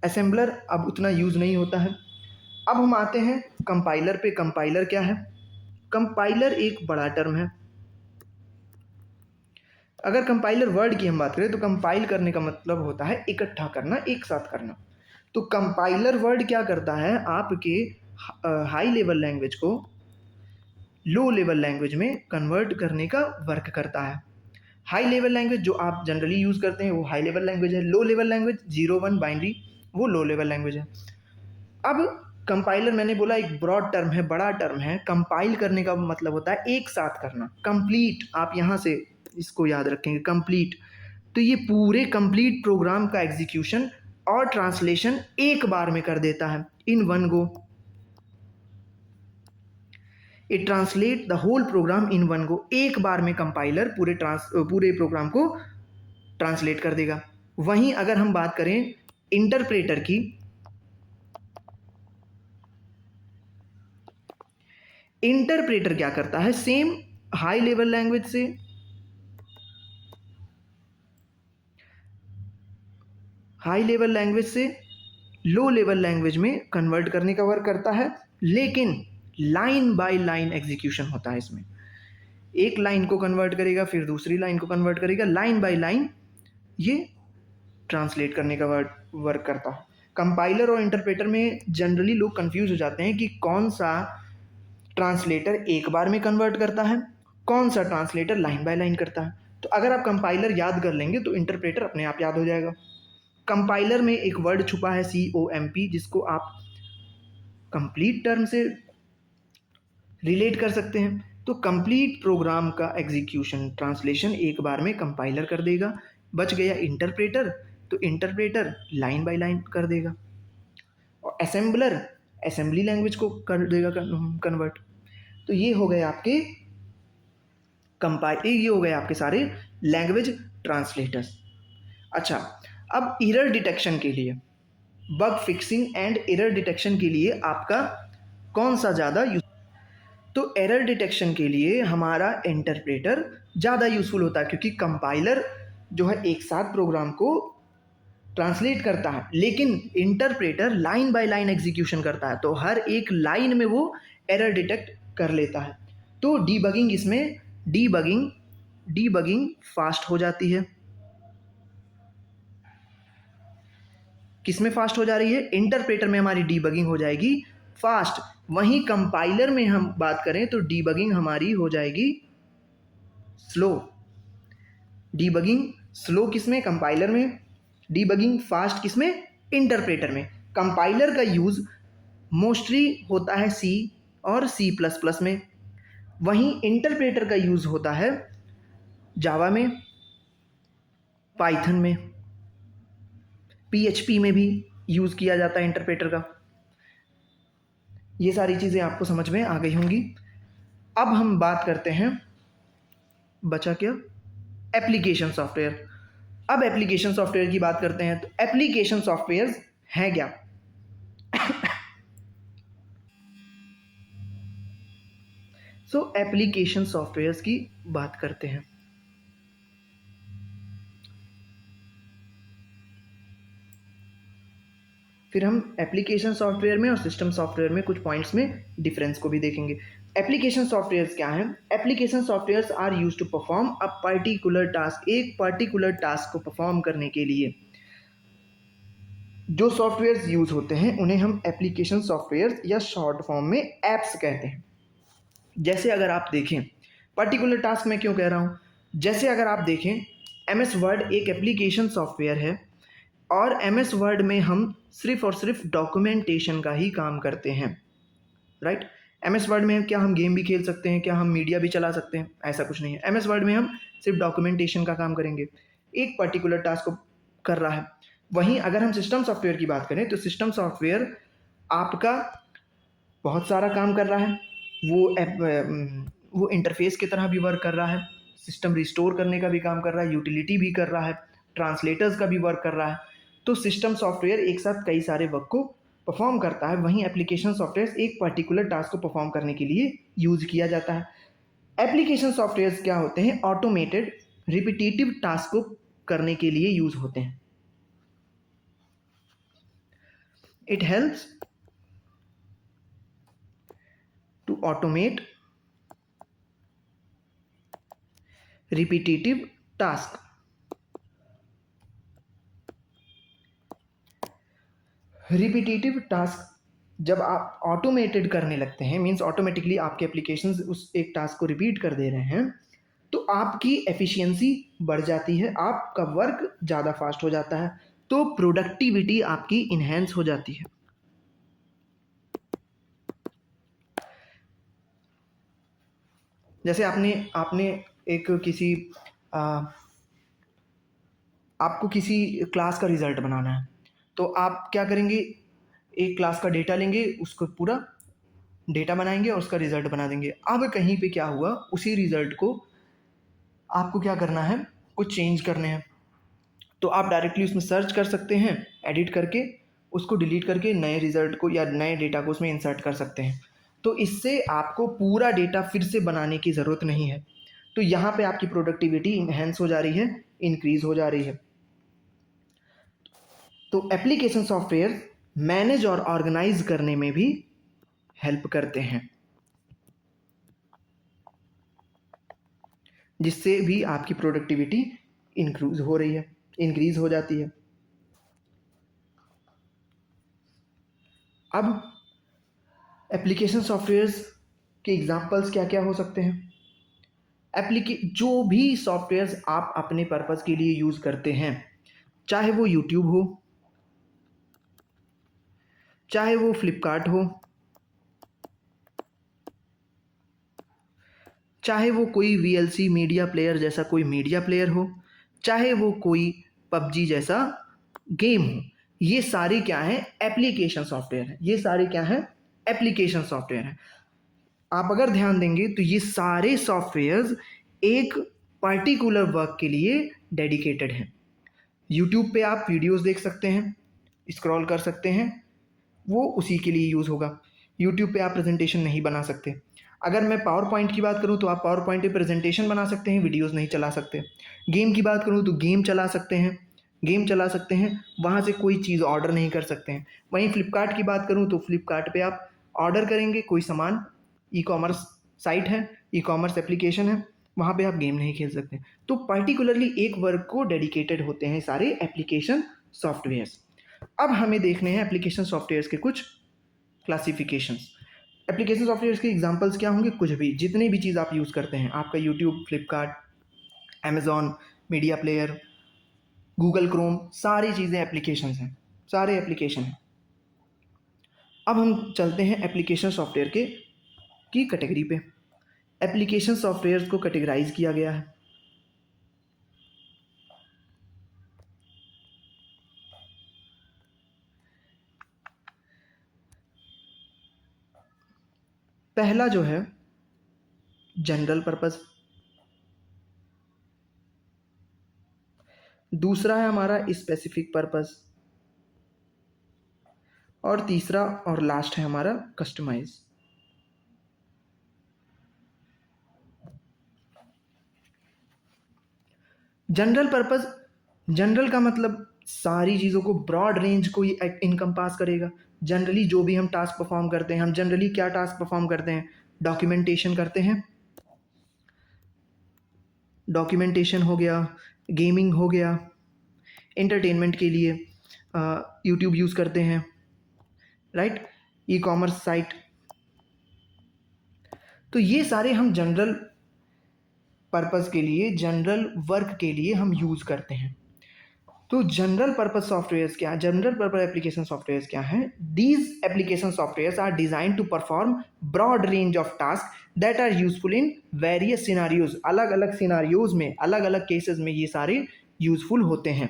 असेंबलर अब उतना यूज़ नहीं होता है। अब हम आते हैं कंपाइलर पे। कंपाइलर क्या है? कंपाइलर एक बड़ा टर्म है। अगर कंपाइलर वर्ड की हम बात करें तो कंपाइल करने का मतलब होता है इकट्ठा करना, एक साथ करना। तो कंपाइलर वर्ड क्या करता है? आपके हाई लेवल लैंग्वेज को लो लेवल लैंग्वेज में कन्वर्ट करने का वर्क करता है। हाई लेवल लैंग्वेज जो आप जनरली यूज़ करते हैं वो हाई लेवल लैंग्वेज है। लो लेवल लैंग्वेज 0 1 बाइनरी, वो लो लेवल लैंग्वेज है। अब कंपाइलर मैंने बोला एक ब्रॉड टर्म है, बड़ा टर्म है। कंपाइल करने का मतलब होता है एक साथ करना, कंप्लीट। आप यहाँ से इसको याद रखेंगे, कंप्लीट। तो ये पूरे कंप्लीट प्रोग्राम का एग्जीक्यूशन और ट्रांसलेशन एक बार में कर देता है, in one go. It translate the whole program in one go, एक बार में कंपाइलर पूरे प्रोग्राम को ट्रांसलेट कर देगा। वहीं अगर हम बात करें इंटरप्रेटर की, इंटरप्रेटर क्या करता है, सेम हाई लेवल लैंग्वेज से लो लेवल लैंग्वेज में कन्वर्ट करने का वर्क करता है, लेकिन लाइन बाय लाइन एग्जीक्यूशन होता है इसमें। एक लाइन को कन्वर्ट करेगा, फिर दूसरी लाइन को कन्वर्ट करेगा, लाइन बाय लाइन ये ट्रांसलेट करने का वर्क करता है। कंपाइलर और इंटरप्रेटर में जनरली लोग कंफ्यूज हो जाते हैं कि कौन सा ट्रांसलेटर एक बार में कन्वर्ट करता है, कौन सा ट्रांसलेटर लाइन बाय लाइन करता है। तो अगर आप कंपाइलर याद कर लेंगे तो इंटरप्रेटर अपने आप याद हो जाएगा। कंपाइलर में एक वर्ड छुपा है COMP, जिसको आप कंप्लीट टर्म से रिलेट कर सकते हैं। तो कंप्लीट प्रोग्राम का एग्जीक्यूशन, ट्रांसलेशन एक बार में कंपाइलर कर देगा। बच गया इंटरप्रेटर, तो इंटरप्रेटर लाइन बाय लाइन कर देगा, और असेंबलर असेंबली लैंग्वेज को कर देगा कन्वर्ट। तो ये हो गए आपके सारे लैंग्वेज ट्रांसलेटर्स। अच्छा, अब एरर डिटेक्शन के लिए, bug fixing and error detection के लिए आपका कौन सा ज़्यादा तो एरर डिटेक्शन के लिए हमारा इंटरप्रेटर ज़्यादा यूज़फुल होता है, क्योंकि कंपाइलर जो है एक साथ प्रोग्राम को ट्रांसलेट करता है, लेकिन interpreter line by line execution करता है, तो हर एक लाइन में वो एरर डिटेक्ट कर लेता है। तो डीबगिंग इसमें डीबगिंग फास्ट हो जाती है। किसमें फास्ट हो जा रही है, इंटरप्रेटर में हमारी डीबगिंग हो जाएगी फास्ट। वहीं कंपाइलर में हम बात करें तो डीबगिंग हमारी हो जाएगी स्लो। डीबगिंग स्लो किसमें, कंपाइलर में। डीबगिंग फास्ट किसमें, इंटरप्रेटर में। कंपाइलर का यूज़ मोस्टली होता है C और C++ में, वहीं इंटरप्रेटर का यूज़ होता है जावा में, पाइथन में, PHP में भी यूज़ किया जाता है इंटरप्रेटर का। ये सारी चीज़ें आपको समझ में आ गई होंगी। अब हम बात करते हैं, बचा क्या, एप्लीकेशन सॉफ्टवेयर। अब एप्लीकेशन सॉफ्टवेयर की बात करते हैं। तो एप्लीकेशन सॉफ्टवेयर हैं क्या, एप्लीकेशन सॉफ्टवेयर्स की बात करते हैं। फिर हम एप्लीकेशन सॉफ्टवेयर में और सिस्टम सॉफ्टवेयर में कुछ पॉइंट्स में डिफरेंस को भी देखेंगे। एप्लीकेशन सॉफ्टवेयर्स क्या हैं, application softwares are used to perform a particular task. एक पर्टिकुलर टास्क को परफॉर्म करने के लिए जो सॉफ्टवेयर्स यूज होते हैं उन्हें हम एप्लीकेशन सॉफ्टवेयर्स या शॉर्ट फॉर्म में एप्स कहते हैं। जैसे अगर आप देखें, पर्टिकुलर टास्क मैं क्यों कह रहा हूँ, जैसे अगर आप देखें MS वर्ड एक एप्लीकेशन सॉफ्टवेयर है, और MS वर्ड में हम सिर्फ और सिर्फ डॉक्यूमेंटेशन का ही काम करते हैं, राइट। MS वर्ड में क्या हम गेम भी खेल सकते हैं, क्या हम मीडिया भी चला सकते हैं, ऐसा कुछ नहीं है। MS वर्ड में हम सिर्फ डॉक्यूमेंटेशन का काम करेंगे, एक पर्टिकुलर टास्क को कर रहा है। वहीं अगर हम सिस्टम सॉफ्टवेयर की बात करें तो सिस्टम सॉफ्टवेयर आपका बहुत सारा काम कर रहा है। वो इंटरफेस की तरह भी वर्क कर रहा है, सिस्टम रिस्टोर करने का भी काम कर रहा है, यूटिलिटी भी कर रहा है, ट्रांसलेटर्स का भी वर्क कर रहा है। तो सिस्टम सॉफ्टवेयर एक साथ कई सारे वर्क को परफॉर्म करता है। वहीं एप्लीकेशन सॉफ्टवेयर एक पर्टिकुलर टास्क को परफॉर्म करने के लिए यूज किया जाता है। एप्लीकेशन सॉफ्टवेयर क्या होते हैं, ऑटोमेटेड रिपीटेटिव टास्क को करने के लिए यूज होते हैं। It helps to automate repetitive task. Repetitive task जब आप ऑटोमेटेड करने लगते हैं, मीन्स ऑटोमेटिकली आपके एप्लीकेशंस उस एक टास्क को रिपीट कर दे रहे हैं, तो आपकी एफिशिएंसी बढ़ जाती है, आपका वर्क ज़्यादा फास्ट हो जाता है, तो प्रोडक्टिविटी आपकी इन्हेंस हो जाती है। जैसे आपने एक किसी आपको किसी क्लास का रिजल्ट बनाना है, तो आप क्या करेंगे, एक क्लास का डेटा लेंगे, उसको पूरा डेटा बनाएंगे और उसका रिजल्ट बना देंगे। अब कहीं पे क्या हुआ, उसी रिजल्ट को आपको क्या करना है, कुछ चेंज करने हैं, तो आप डायरेक्टली उसमें सर्च कर सकते हैं, एडिट करके उसको डिलीट करके नए रिजल्ट को या नए डेटा को उसमें इंसर्ट कर सकते हैं। तो इससे आपको पूरा डेटा फिर से बनाने की ज़रूरत नहीं है। तो यहाँ पे आपकी प्रोडक्टिविटी इन्हेंस हो जा रही है, इंक्रीज हो जा रही है। तो एप्लीकेशन सॉफ्टवेयर मैनेज और ऑर्गेनाइज करने में भी हेल्प करते हैं, जिससे भी आपकी प्रोडक्टिविटी इंक्रीज हो जाती है। अब एप्लीकेशन सॉफ्टवेयर्स के एग्जांपल्स क्या क्या हो सकते हैं। जो भी सॉफ्टवेयर्स आप अपने पर्पस के लिए यूज़ करते हैं, चाहे वो यूट्यूब हो, चाहे वो फ्लिपकार्ट हो, चाहे वो कोई VLC मीडिया प्लेयर जैसा कोई मीडिया प्लेयर हो, चाहे वो कोई पबजी जैसा गेम हो, ये सारे क्या हैं, एप्लीकेशन सॉफ्टवेयर हैं। ये सारे क्या हैं, एप्लीकेशन सॉफ्टवेयर हैं। आप अगर ध्यान देंगे तो ये सारे सॉफ्टवेयर्स एक पर्टिकुलर वर्क के लिए डेडिकेटेड हैं। यूट्यूब पे आप वीडियोस देख सकते हैं, स्क्रॉल कर सकते हैं, वो उसी के लिए यूज़ होगा। यूट्यूब पे आप प्रेजेंटेशन नहीं बना सकते। अगर मैं पावर पॉइंट की बात करूँ तो आप पावर पॉइंट पे प्रेजेंटेशन बना सकते हैं, वीडियोस नहीं चला सकते। गेम की बात करूँ तो गेम चला सकते हैं, वहाँ से कोई चीज़ ऑर्डर नहीं कर सकते हैं। वहीं फ्लिपकार्ट की बात करूँ तो फ्लिपकार्ट पे आप ऑर्डर करेंगे कोई सामान, ई कॉमर्स साइट है, ई कॉमर्स एप्लीकेशन है, वहाँ पे आप गेम नहीं खेल सकते। तो पर्टिकुलरली एक वर्क को डेडिकेटेड होते हैं सारे एप्लीकेशन सॉफ्टवेयर्स। अब हमें देखने हैं एप्लीकेशन सॉफ्टवेयर्स के कुछ क्लासिफिकेशंस। एप्लीकेशन सॉफ्टवेयर्स के एग्जांपल्स क्या होंगे, कुछ भी, जितने भी चीज़ आप यूज़ करते हैं, आपका YouTube, Flipkart, Amazon, media player, Google Chrome, सारी चीज़ें एप्लीकेशंस हैं, सारे एप्लीकेशन हैं। अब हम चलते हैं एप्लीकेशन सॉफ्टवेयर की कैटेगरी पे। एप्लीकेशन सॉफ्टवेयर्स को कैटेगराइज किया गया है। पहला जो है जनरल पर्पस, दूसरा है हमारा स्पेसिफिक पर्पस, और तीसरा और लास्ट है हमारा कस्टमाइज। जनरल पर्पस, जनरल का मतलब सारी चीज़ों को, ब्रॉड रेंज को ये इनकम्पास करेगा। जनरली जो भी हम टास्क परफॉर्म करते हैं, हम जनरली क्या टास्क परफॉर्म करते हैं, डॉक्यूमेंटेशन करते हैं, डॉक्यूमेंटेशन हो गया, गेमिंग हो गया, एंटरटेनमेंट के लिए यूट्यूब यूज़ करते हैं, राइट, ई कॉमर्स साइट। तो ये सारे हम जनरल पर्पस के लिए, जनरल वर्क के लिए हम यूज़ करते हैं। तो जनरल पर्पस सॉफ्टवेयर्स क्या है, जनरल पर्पस एप्लीकेशन सॉफ्टवेयर्स क्या हैं? These application softwares are design to perform broad range of task that are useful in various scenarios. अलग अलग सिनारियोज में, अलग अलग केसेस में ये सारे यूजफुल होते हैं।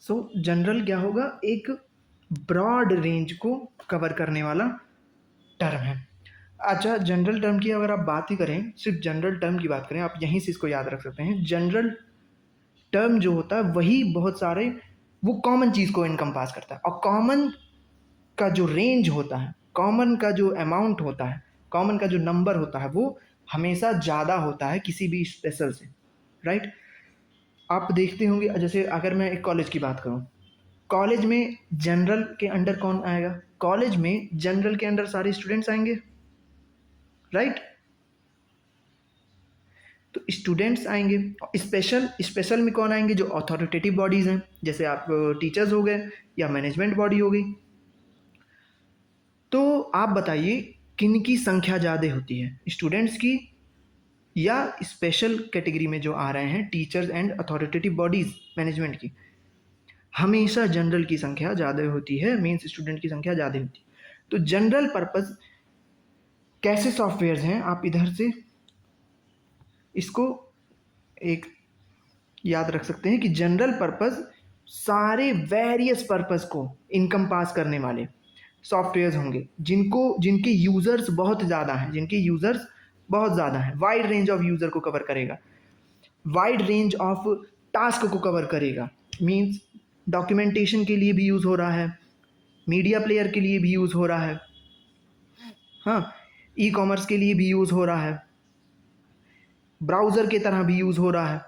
सो जनरल क्या होगा, एक ब्रॉड रेंज को कवर करने वाला टर्म है। अच्छा, जनरल टर्म की अगर आप बात ही करें, सिर्फ जनरल टर्म की बात करें, आप यहीं से इसको याद रख सकते हैं। जनरल टर्म जो होता है वही बहुत सारे, वो कॉमन चीज़ को इनकम्पास करता है, और कॉमन का जो रेंज होता है, कॉमन का जो अमाउंट होता है, कॉमन का जो नंबर होता है, वो हमेशा ज़्यादा होता है किसी भी स्पेशल से, राइट। आप देखते होंगे, जैसे अगर मैं एक कॉलेज की बात करूँ, कॉलेज में जनरल के अंडर कौन आएगा, कॉलेज में जनरल के अंडर सारे स्टूडेंट्स आएंगे, राइट। तो स्टूडेंट्स आएंगे। स्पेशल, स्पेशल में कौन आएंगे, जो अथॉरिटेटिव बॉडीज़ हैं, जैसे आप टीचर्स हो गए या मैनेजमेंट बॉडी हो गई। तो आप बताइए किन की संख्या ज़्यादा होती है, स्टूडेंट्स की या स्पेशल कैटेगरी में जो आ रहे हैं teachers and authoritative bodies management की? हमेशा जनरल की संख्या ज़्यादा होती है, मीन्स स्टूडेंट की संख्या ज़्यादा होती है। तो जनरल पर्पस कैसे सॉफ्टवेयर्स हैं, आप इधर से इसको एक याद रख सकते हैं कि जनरल पर्पस सारे वेरियस पर्पस को इनकम्पास करने वाले, सॉफ्टवेयर्स होंगे जिनके यूज़र्स बहुत ज़्यादा हैं, वाइड रेंज ऑफ यूज़र को कवर करेगा, वाइड रेंज ऑफ टास्क को कवर करेगा। मीन्स डॉक्यूमेंटेशन के लिए भी यूज़ हो रहा है, मीडिया प्लेयर के लिए भी यूज़ हो रहा है, हाँ, ई कॉमर्स के लिए भी यूज़ हो रहा है, ब्राउज़र की तरह भी यूज़ हो रहा है।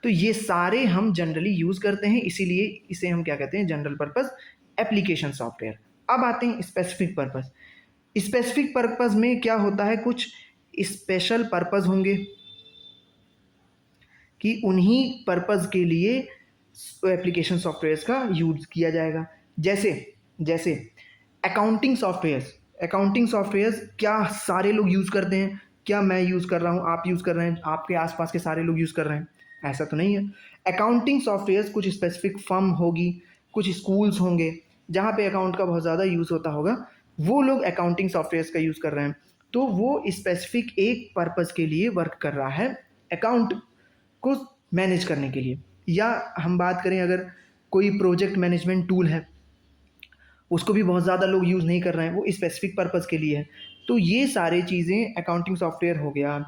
तो ये सारे हम जनरली यूज़ करते हैं, इसीलिए इसे हम क्या कहते हैं, जनरल पर्पस एप्लीकेशन सॉफ्टवेयर। अब आते हैं स्पेसिफिक पर्पस। स्पेसिफिक पर्पस में क्या होता है, कुछ स्पेशल पर्पस होंगे कि उन्हीं पर्पस के लिए एप्लीकेशन सॉफ्टवेयर्स का यूज़ किया जाएगा। जैसे जैसे अकाउंटिंग सॉफ्टवेयर्स क्या सारे लोग यूज़ करते हैं? क्या मैं यूज़ कर रहा हूँ, आप यूज़ कर रहे हैं, आपके आसपास के सारे लोग यूज़ कर रहे हैं? ऐसा तो नहीं है। अकाउंटिंग सॉफ्टवेयर्स कुछ स्पेसिफिक फर्म होगी, कुछ स्कूल्स होंगे जहाँ पे अकाउंट का बहुत ज़्यादा यूज़ होता होगा, वो लोग अकाउंटिंग सॉफ्टवेयर्स का यूज़ कर रहे हैं, तो वो स्पेसिफिक एक पर्पज़ के लिए वर्क कर रहा है, अकाउंट को मैनेज करने के लिए। या हम बात करें, अगर कोई प्रोजेक्ट मैनेजमेंट टूल है, उसको भी बहुत ज़्यादा लोग यूज़ नहीं कर रहे हैं, वो स्पेसिफिक पर्पज़ के लिए है। तो ये सारी चीज़ें अकाउंटिंग सॉफ्टवेयर हो गया,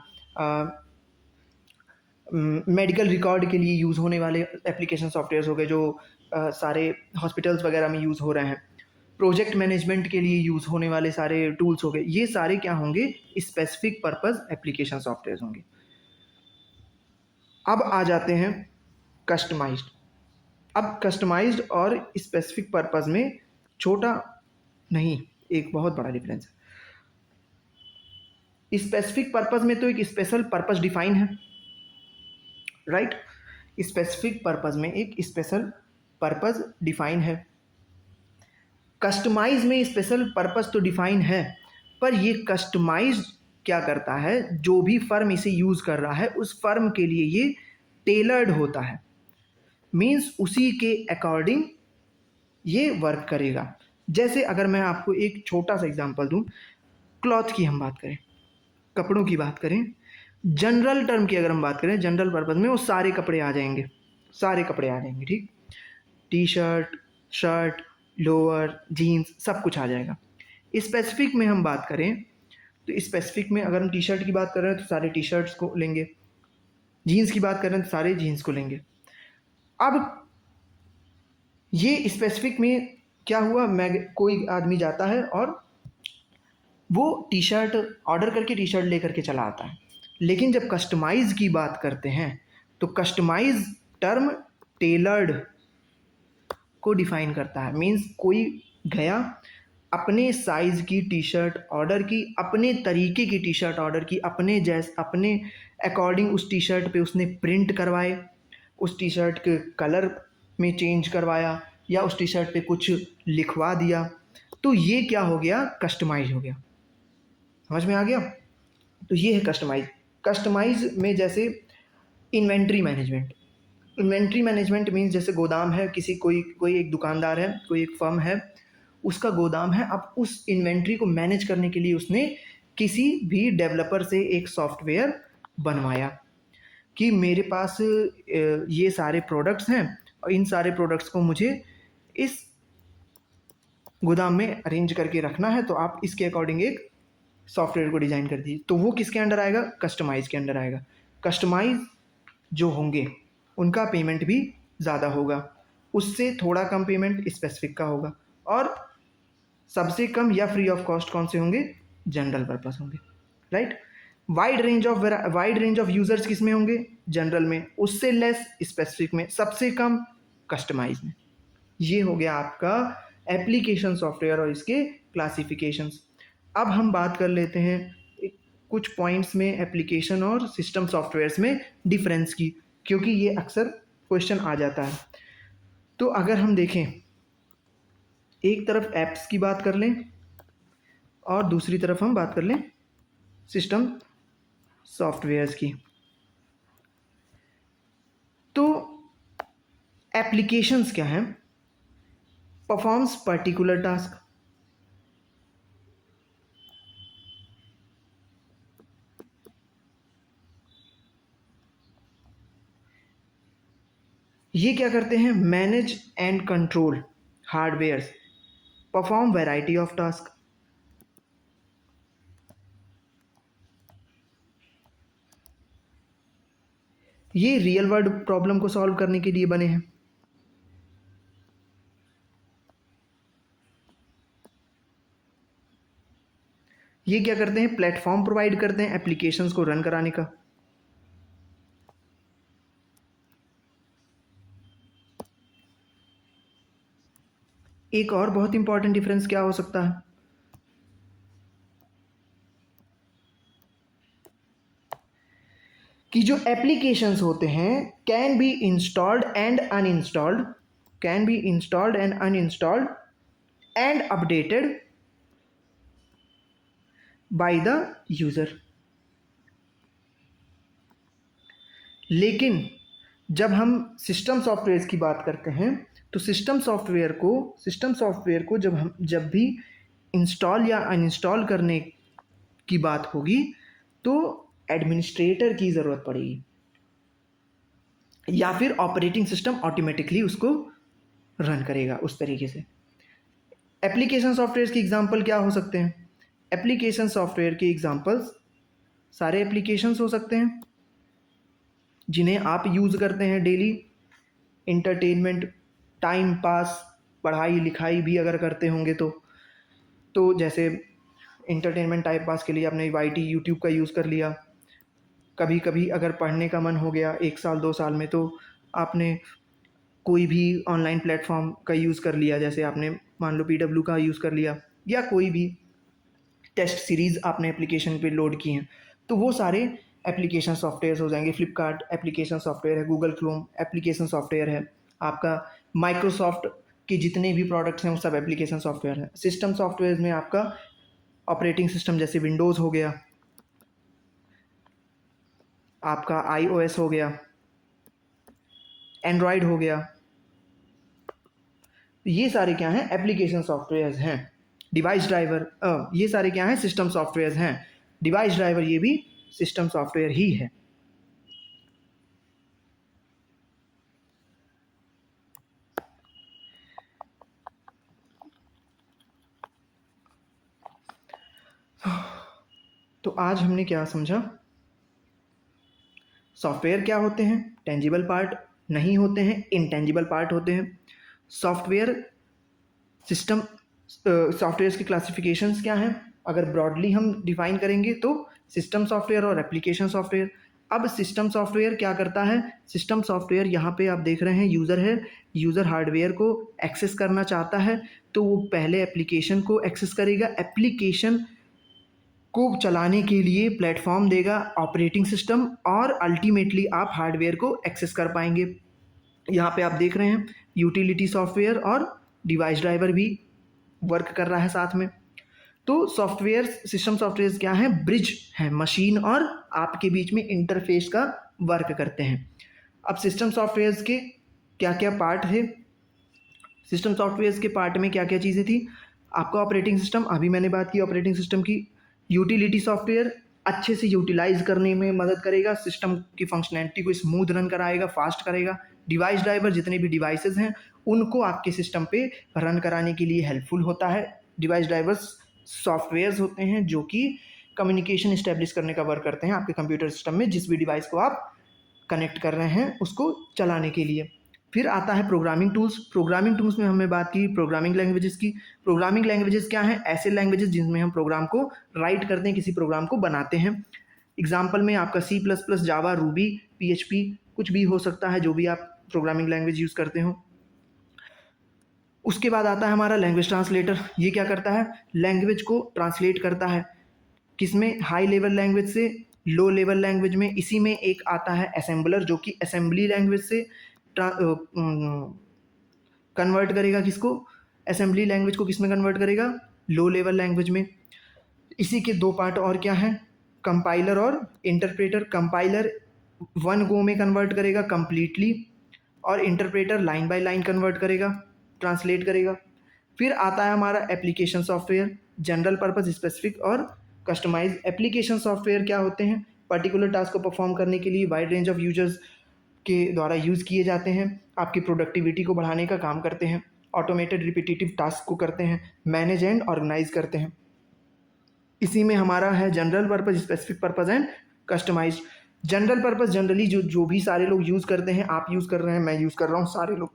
मेडिकल रिकॉर्ड के लिए यूज़ होने वाले एप्लीकेशन सॉफ्टवेयर्स हो गए जो सारे हॉस्पिटल्स वगैरह में यूज़ हो रहे हैं, प्रोजेक्ट मैनेजमेंट के लिए यूज़ होने वाले सारे टूल्स हो गए, ये सारे क्या होंगे, स्पेसिफिक पर्पज़ एप्लीकेशन सॉफ्टवेयर्स होंगे। अब आ जाते हैं कस्टमाइज्ड। अब कस्टमाइज्ड और स्पेसिफिक पर्पज़ में छोटा नहीं, एक बहुत बड़ा डिफरेंस है। स्पेसिफिक पर्पज़ में तो एक स्पेशल पर्पज़ डिफाइन है, राइट। स्पेसिफिक पर्पज़ में एक स्पेशल पर्पज़ डिफाइन है। कस्टमाइज में स्पेशल पर्पज़ तो डिफाइन है, पर ये कस्टमाइज क्या करता है, जो भी फर्म इसे यूज़ कर रहा है उस फर्म के लिए ये टेलर्ड होता है, मीन्स उसी के अकॉर्डिंग ये वर्क करेगा। जैसे अगर मैं आपको एक छोटा सा एग्जांपल दूं, क्लॉथ की हम बात करें, कपड़ों की बात करें, जनरल टर्म की अगर हम बात करें, जनरल पर्पज़ में वो सारे कपड़े आ जाएंगे, ठीक। T shirt, shirt, lower, jeans, सब कुछ आ जाएगा। स्पेसिफिक में हम बात करें तो स्पेसिफिक में अगर हम टी शर्ट की बात कर रहे हैं तो सारे टी शर्ट्स को लेंगे, जीन्स की बात कर रहे हैं तो सारे जीन्स को लेंगे। अब ये स्पेसिफिक में क्या हुआ, मैं कोई आदमी जाता है और वो टी शर्ट ऑर्डर करके टी शर्ट लेकर के चला आता है। लेकिन जब कस्टमाइज़ की बात करते हैं तो कस्टमाइज़ टर्म टेलर्ड को डिफाइन करता है, मीन्स कोई गया, अपने साइज़ की टी शर्ट ऑर्डर की, अपने तरीके की टी शर्ट ऑर्डर की, अपने अकॉर्डिंग उस टी शर्ट पे उसने प्रिंट करवाए, उस टी शर्ट के कलर में चेंज करवाया, या उस टी शर्ट पे कुछ लिखवा दिया, तो ये क्या हो गया, कस्टमाइज हो गया। समझ में आ गया? तो ये है कस्टमाइज। कस्टमाइज में जैसे इन्वेंट्री मैनेजमेंट मीन्स जैसे गोदाम है, कोई एक दुकानदार है, कोई एक फर्म है, उसका गोदाम है, अब उस इन्वेंट्री को मैनेज करने के लिए उसने किसी भी डेवलपर से एक सॉफ्टवेयर बनवाया कि मेरे पास ये सारे प्रोडक्ट्स हैं और इन सारे प्रोडक्ट्स को मुझे इस गोदाम में अरेंज करके रखना है, तो आप इसके अकॉर्डिंग एक सॉफ्टवेयर को डिज़ाइन कर दीजिए। तो वो किसके अंडर आएगा, कस्टमाइज के अंडर आएगा। कस्टमाइज जो होंगे उनका पेमेंट भी ज़्यादा होगा, उससे थोड़ा कम पेमेंट स्पेसिफिक का होगा, और सबसे कम या फ्री ऑफ कॉस्ट कौन से होंगे, जनरल पर्पस होंगे, right. Wide range of users किस में होंगे, जनरल में, उससे लेस स्पेसिफिक में, सबसे कम कस्टमाइज में। ये हो गया आपका एप्लीकेशन सॉफ्टवेयर और इसके क्लासिफिकेशंस। अब हम बात कर लेते हैं कुछ पॉइंट्स में एप्लीकेशन और सिस्टम सॉफ्टवेयर्स में डिफरेंस की, क्योंकि ये अक्सर क्वेश्चन आ जाता है। तो अगर हम देखें, एक तरफ ऐप्स की बात कर लें और दूसरी तरफ हम बात कर लें सिस्टम सॉफ्टवेयर्स की, तो एप्लीकेशंस क्या हैं, परफॉर्म्स पर्टिकुलर टास्क, ये क्या करते हैं, manage and control hardware, perform variety of task. ये रियल वर्ल्ड प्रॉब्लम को सॉल्व करने के लिए बने हैं। ये क्या करते हैं, प्लेटफॉर्म प्रोवाइड करते हैं एप्लीकेशंस को रन कराने का। एक और बहुत इंपॉर्टेंट डिफरेंस क्या हो सकता है, कि जो एप्लीकेशंस होते हैं can be installed and uninstalled, can be installed and uninstalled and updated by the user. लेकिन जब हम सिस्टम सॉफ्टवेयर की बात करते हैं तो सिस्टम सॉफ्टवेयर को जब भी इंस्टॉल या अनइंस्टॉल करने की बात होगी तो एडमिनिस्ट्रेटर की ज़रूरत पड़ेगी, या फिर ऑपरेटिंग सिस्टम ऑटोमेटिकली उसको रन करेगा उस तरीके से। एप्लीकेशन सॉफ्टवेयर के एग्जांपल क्या हो सकते हैं, एप्लीकेशन सॉफ्टवेयर के एग्जांपल्स सारे एप्लीकेशंस हो सकते हैं जिन्हें आप यूज़ करते हैं डेली, इंटरटेनमेंट, टाइम पास, पढ़ाई लिखाई भी अगर करते होंगे तो जैसे इंटरटेनमेंट टाइम पास के लिए आपने वाईटी यूट्यूब का यूज़ कर लिया। कभी कभी अगर पढ़ने का मन हो गया 1 साल 2 साल में तो आपने कोई भी ऑनलाइन प्लेटफॉर्म का यूज़ कर लिया, जैसे आपने मान लो PW का यूज़ कर लिया, या कोई भी टेस्ट सीरीज़ आपने एप्लीकेशन पे लोड की हैं, तो वो सारे एप्लीकेशन सॉफ्टवेयर हो जाएंगे। फ्लिपकार्ट एप्लीकेशन सॉफ्टवेयर है, गूगल क्रोम एप्लीकेशन सॉफ्टवेयर है, आपका माइक्रोसॉफ्ट के जितने भी प्रोडक्ट्स हैं वो सब एप्लीकेशन सॉफ्टवेयर है। सिस्टम सॉफ्टवेयर में आपका ऑपरेटिंग सिस्टम जैसे विंडोज़ हो गया, आपका iOS हो गया, एंड्रॉयड हो गया, ये सारे क्या हैं, एप्लीकेशन सॉफ्टवेयर हैं। डिवाइस ड्राइवर, ये सारे क्या हैं, सिस्टम सॉफ्टवेयर हैं। डिवाइस ड्राइवर ये भी सिस्टम सॉफ्टवेयर ही है। तो आज हमने क्या समझा, सॉफ्टवेयर क्या होते हैं, टेंजिबल पार्ट नहीं होते हैं, इंटेंजिबल पार्ट होते हैं। सॉफ्टवेयर सिस्टम सॉफ्टवेयर की क्लासिफिकेशंस क्या हैं, अगर ब्रॉडली हम डिफाइन करेंगे तो सिस्टम सॉफ्टवेयर और एप्लीकेशन सॉफ्टवेयर। अब सिस्टम सॉफ्टवेयर क्या करता है, सिस्टम सॉफ्टवेयर यहाँ पे आप देख रहे हैं यूज़र है, यूज़र हार्डवेयर को एक्सेस करना चाहता है तो वो पहले एप्लीकेशन को एक्सेस करेगा, एप्लीकेशन को चलाने के लिए प्लेटफॉर्म देगा ऑपरेटिंग सिस्टम, और अल्टीमेटली आप हार्डवेयर को एक्सेस कर पाएंगे। यहाँ पे आप देख रहे हैं यूटिलिटी सॉफ्टवेयर और डिवाइस ड्राइवर भी वर्क कर रहा है साथ में। तो सॉफ्टवेयर सिस्टम सॉफ्टवेयर क्या है, ब्रिज है, मशीन और आपके बीच में इंटरफेस का वर्क करते हैं। अब सिस्टम सॉफ्टवेयर के क्या क्या पार्ट है, सिस्टम सॉफ्टवेयर के पार्ट में क्या क्या चीज़ें थी, आपका ऑपरेटिंग सिस्टम, अभी मैंने बात की ऑपरेटिंग सिस्टम की। यूटिलिटी सॉफ्टवेयर अच्छे से यूटिलाइज करने में मदद करेगा, सिस्टम की फंक्शनैलिटी को स्मूथ रन कराएगा, फास्ट करेगा। डिवाइस ड्राइवर जितने भी डिवाइसेस हैं उनको आपके सिस्टम पे रन कराने के लिए हेल्पफुल होता है। डिवाइस ड्राइवर्स सॉफ्टवेयर्स होते हैं जो कि कम्युनिकेशन इस्टेब्लिश करने का वर्क करते हैं आपके कंप्यूटर सिस्टम में, जिस भी डिवाइस को आप कनेक्ट कर रहे हैं उसको चलाने के लिए। फिर आता है प्रोग्रामिंग टूल्स। प्रोग्रामिंग टूल्स में हमने बात की प्रोग्रामिंग लैंग्वेजेस की। प्रोग्रामिंग लैंग्वेजेस क्या हैं, ऐसे लैंग्वेजेस जिनमें हम प्रोग्राम को राइट करते हैं, किसी प्रोग्राम को बनाते हैं। एग्जाम्पल में आपका C++, जावा, रूबी, PHP कुछ भी हो सकता है, जो भी आप प्रोग्रामिंग लैंग्वेज यूज़ करते हो। उसके बाद आता है हमारा लैंग्वेज ट्रांसलेटर। ये क्या करता है, लैंग्वेज को ट्रांसलेट करता है, किसमें, हाई लेवल लैंग्वेज से लो लेवल लैंग्वेज में। इसी में एक आता है असेंबलर जो कि असेंबली लैंग्वेज से कन्वर्ट करेगा, किसको, असेंबली लैंग्वेज को किस में कन्वर्ट करेगा, लो लेवल लैंग्वेज में। इसी के दो पार्ट और क्या हैं, कंपाइलर और इंटरप्रेटर। कंपाइलर वन गो में कन्वर्ट करेगा कंप्लीटली, और interpreter line by line convert करेगा, ट्रांसलेट करेगा। फिर आता है हमारा application software, general purpose, specific और कस्टमाइज। एप्लीकेशन सॉफ्टवेयर क्या होते हैं, पर्टिकुलर टास्क को परफॉर्म करने के लिए वाइड रेंज ऑफ यूजर्स के द्वारा यूज़ किए जाते हैं, आपकी प्रोडक्टिविटी को बढ़ाने का काम करते हैं। ऑटोमेटेड रिपीटेटिव टास्क को करते हैं, मैनेज एंड ऑर्गेनाइज करते हैं। इसी में हमारा है general purpose, specific purpose and customize. General purpose generally जो भी सारे लोग यूज़ करते हैं, आप यूज़ कर रहे हैं, मैं यूज़ कर रहा हूँ, सारे लोग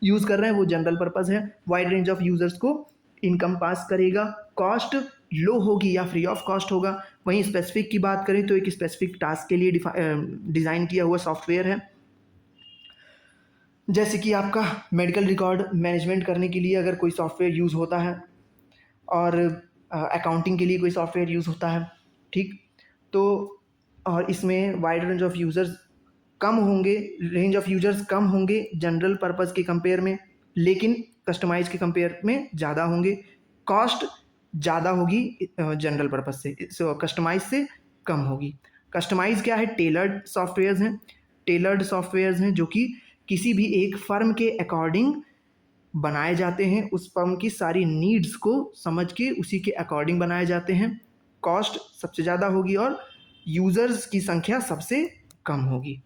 यूज़ कर रहे हैं, वो जनरल पर्पस है। वाइड रेंज ऑफ यूज़र्स को इनकम पास करेगा, कॉस्ट लो होगी या फ्री ऑफ कॉस्ट होगा। वहीं स्पेसिफिक की बात करें तो एक स्पेसिफिक टास्क के लिए डिज़ाइन किया हुआ सॉफ्टवेयर है। जैसे कि आपका मेडिकल रिकॉर्ड मैनेजमेंट करने के लिए अगर कोई सॉफ्टवेयर यूज़ होता है, और अकाउंटिंग के लिए कोई सॉफ्टवेयर यूज़ होता है, ठीक। तो और इसमें वाइड रेंज ऑफ यूज़र्स कम होंगे जनरल पर्पस के कंपेयर में, लेकिन कस्टमाइज के कंपेयर में ज़्यादा होंगे। कॉस्ट ज़्यादा होगी जनरल पर्पस से, कस्टमाइज से कम होगी। कस्टमाइज क्या है? टेलर्ड सॉफ्टवेयर्स हैं जो कि किसी भी एक फर्म के अकॉर्डिंग बनाए जाते हैं, उस फर्म की सारी नीड्स को समझ के उसी के अकॉर्डिंग बनाए जाते हैं। कॉस्ट सबसे ज़्यादा होगी और यूज़र्स की संख्या सबसे कम होगी।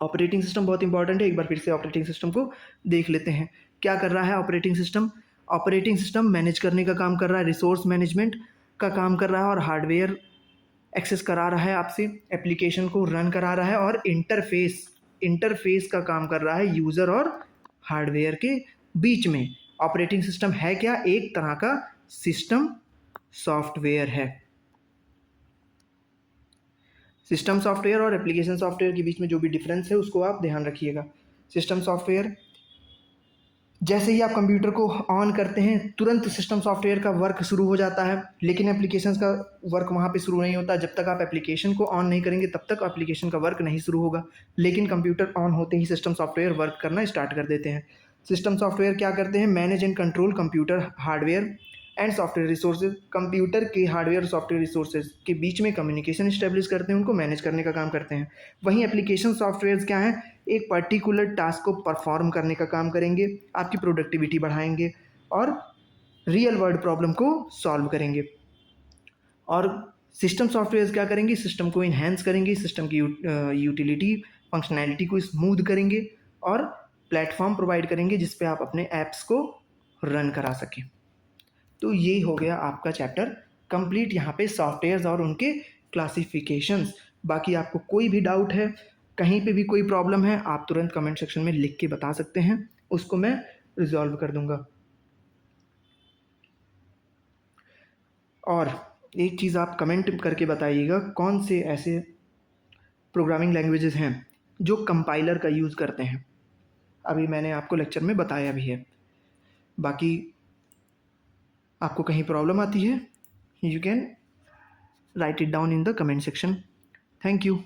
ऑपरेटिंग सिस्टम बहुत इंपॉर्टेंट है, एक बार फिर से ऑपरेटिंग सिस्टम को देख लेते हैं। क्या कर रहा है operating system? Operating system manage करने का काम कर रहा है, रिसोर्स मैनेजमेंट का काम कर रहा है, और हार्डवेयर एक्सेस करा रहा है आपसे, एप्लीकेशन को रन करा रहा है, और इंटरफेस का काम कर रहा है यूज़र और हार्डवेयर के बीच में। ऑपरेटिंग सिस्टम है क्या? एक तरह का सिस्टम सॉफ्टवेयर है। सिस्टम सॉफ्टवेयर और एप्लीकेशन सॉफ्टवेयर के बीच में जो भी डिफरेंस है उसको आप ध्यान रखिएगा। सिस्टम सॉफ्टवेयर, जैसे ही आप कंप्यूटर को ऑन करते हैं तुरंत सिस्टम सॉफ्टवेयर का वर्क शुरू हो जाता है, लेकिन एप्लीकेशंस का वर्क वहाँ पे शुरू नहीं होता। जब तक आप एप्लीकेशन को ऑन नहीं करेंगे तब तक एप्लीकेशन का वर्क नहीं शुरू होगा, लेकिन कंप्यूटर ऑन होते ही सिस्टम सॉफ्टवेयर वर्क करना स्टार्ट कर देते हैं। सिस्टम सॉफ्टवेयर क्या करते हैं? Manage and control computer hardware and software resources. Computer के हार्डवेयर और सॉफ्टवेयर रिसोर्सेज के बीच में कम्युनिकेशन इस्टेब्लिश करते हैं, उनको मैनेज करने का काम करते हैं। वहीं एप्लीकेशन सॉफ्टवेयर क्या हैं? एक पर्टिकुलर टास्क को परफॉर्म करने का काम करेंगे, आपकी प्रोडक्टिविटी बढ़ाएंगे और रियल वर्ल्ड प्रॉब्लम को सॉल्व करेंगे। और सिस्टम सॉफ्टवेयर क्या करेंगे? सिस्टम को इन्हेंस करेंगे, सिस्टम की यूटिलिटी फंक्शनैलिटी को स्मूथ करेंगे और प्लेटफॉर्म प्रोवाइड करेंगे जिस पे आप अपने ऐप्स को रन करा सकें। तो ये हो गया आपका चैप्टर कंप्लीट, यहाँ पे सॉफ्टवेयर्स और उनके क्लासिफिकेशंस। बाकी आपको कोई भी डाउट है, कहीं पे भी कोई प्रॉब्लम है, आप तुरंत कमेंट सेक्शन में लिख के बता सकते हैं, उसको मैं रिजॉल्व कर दूंगा। और एक चीज़ आप कमेंट करके बताइएगा, कौन से ऐसे प्रोग्रामिंग लैंग्वेजेस हैं जो कंपाइलर का यूज़ करते हैं। अभी मैंने आपको लेक्चर में बताया भी है। बाकी आपको कहीं प्रॉब्लम आती है, you can write it down in the comment section. Thank you.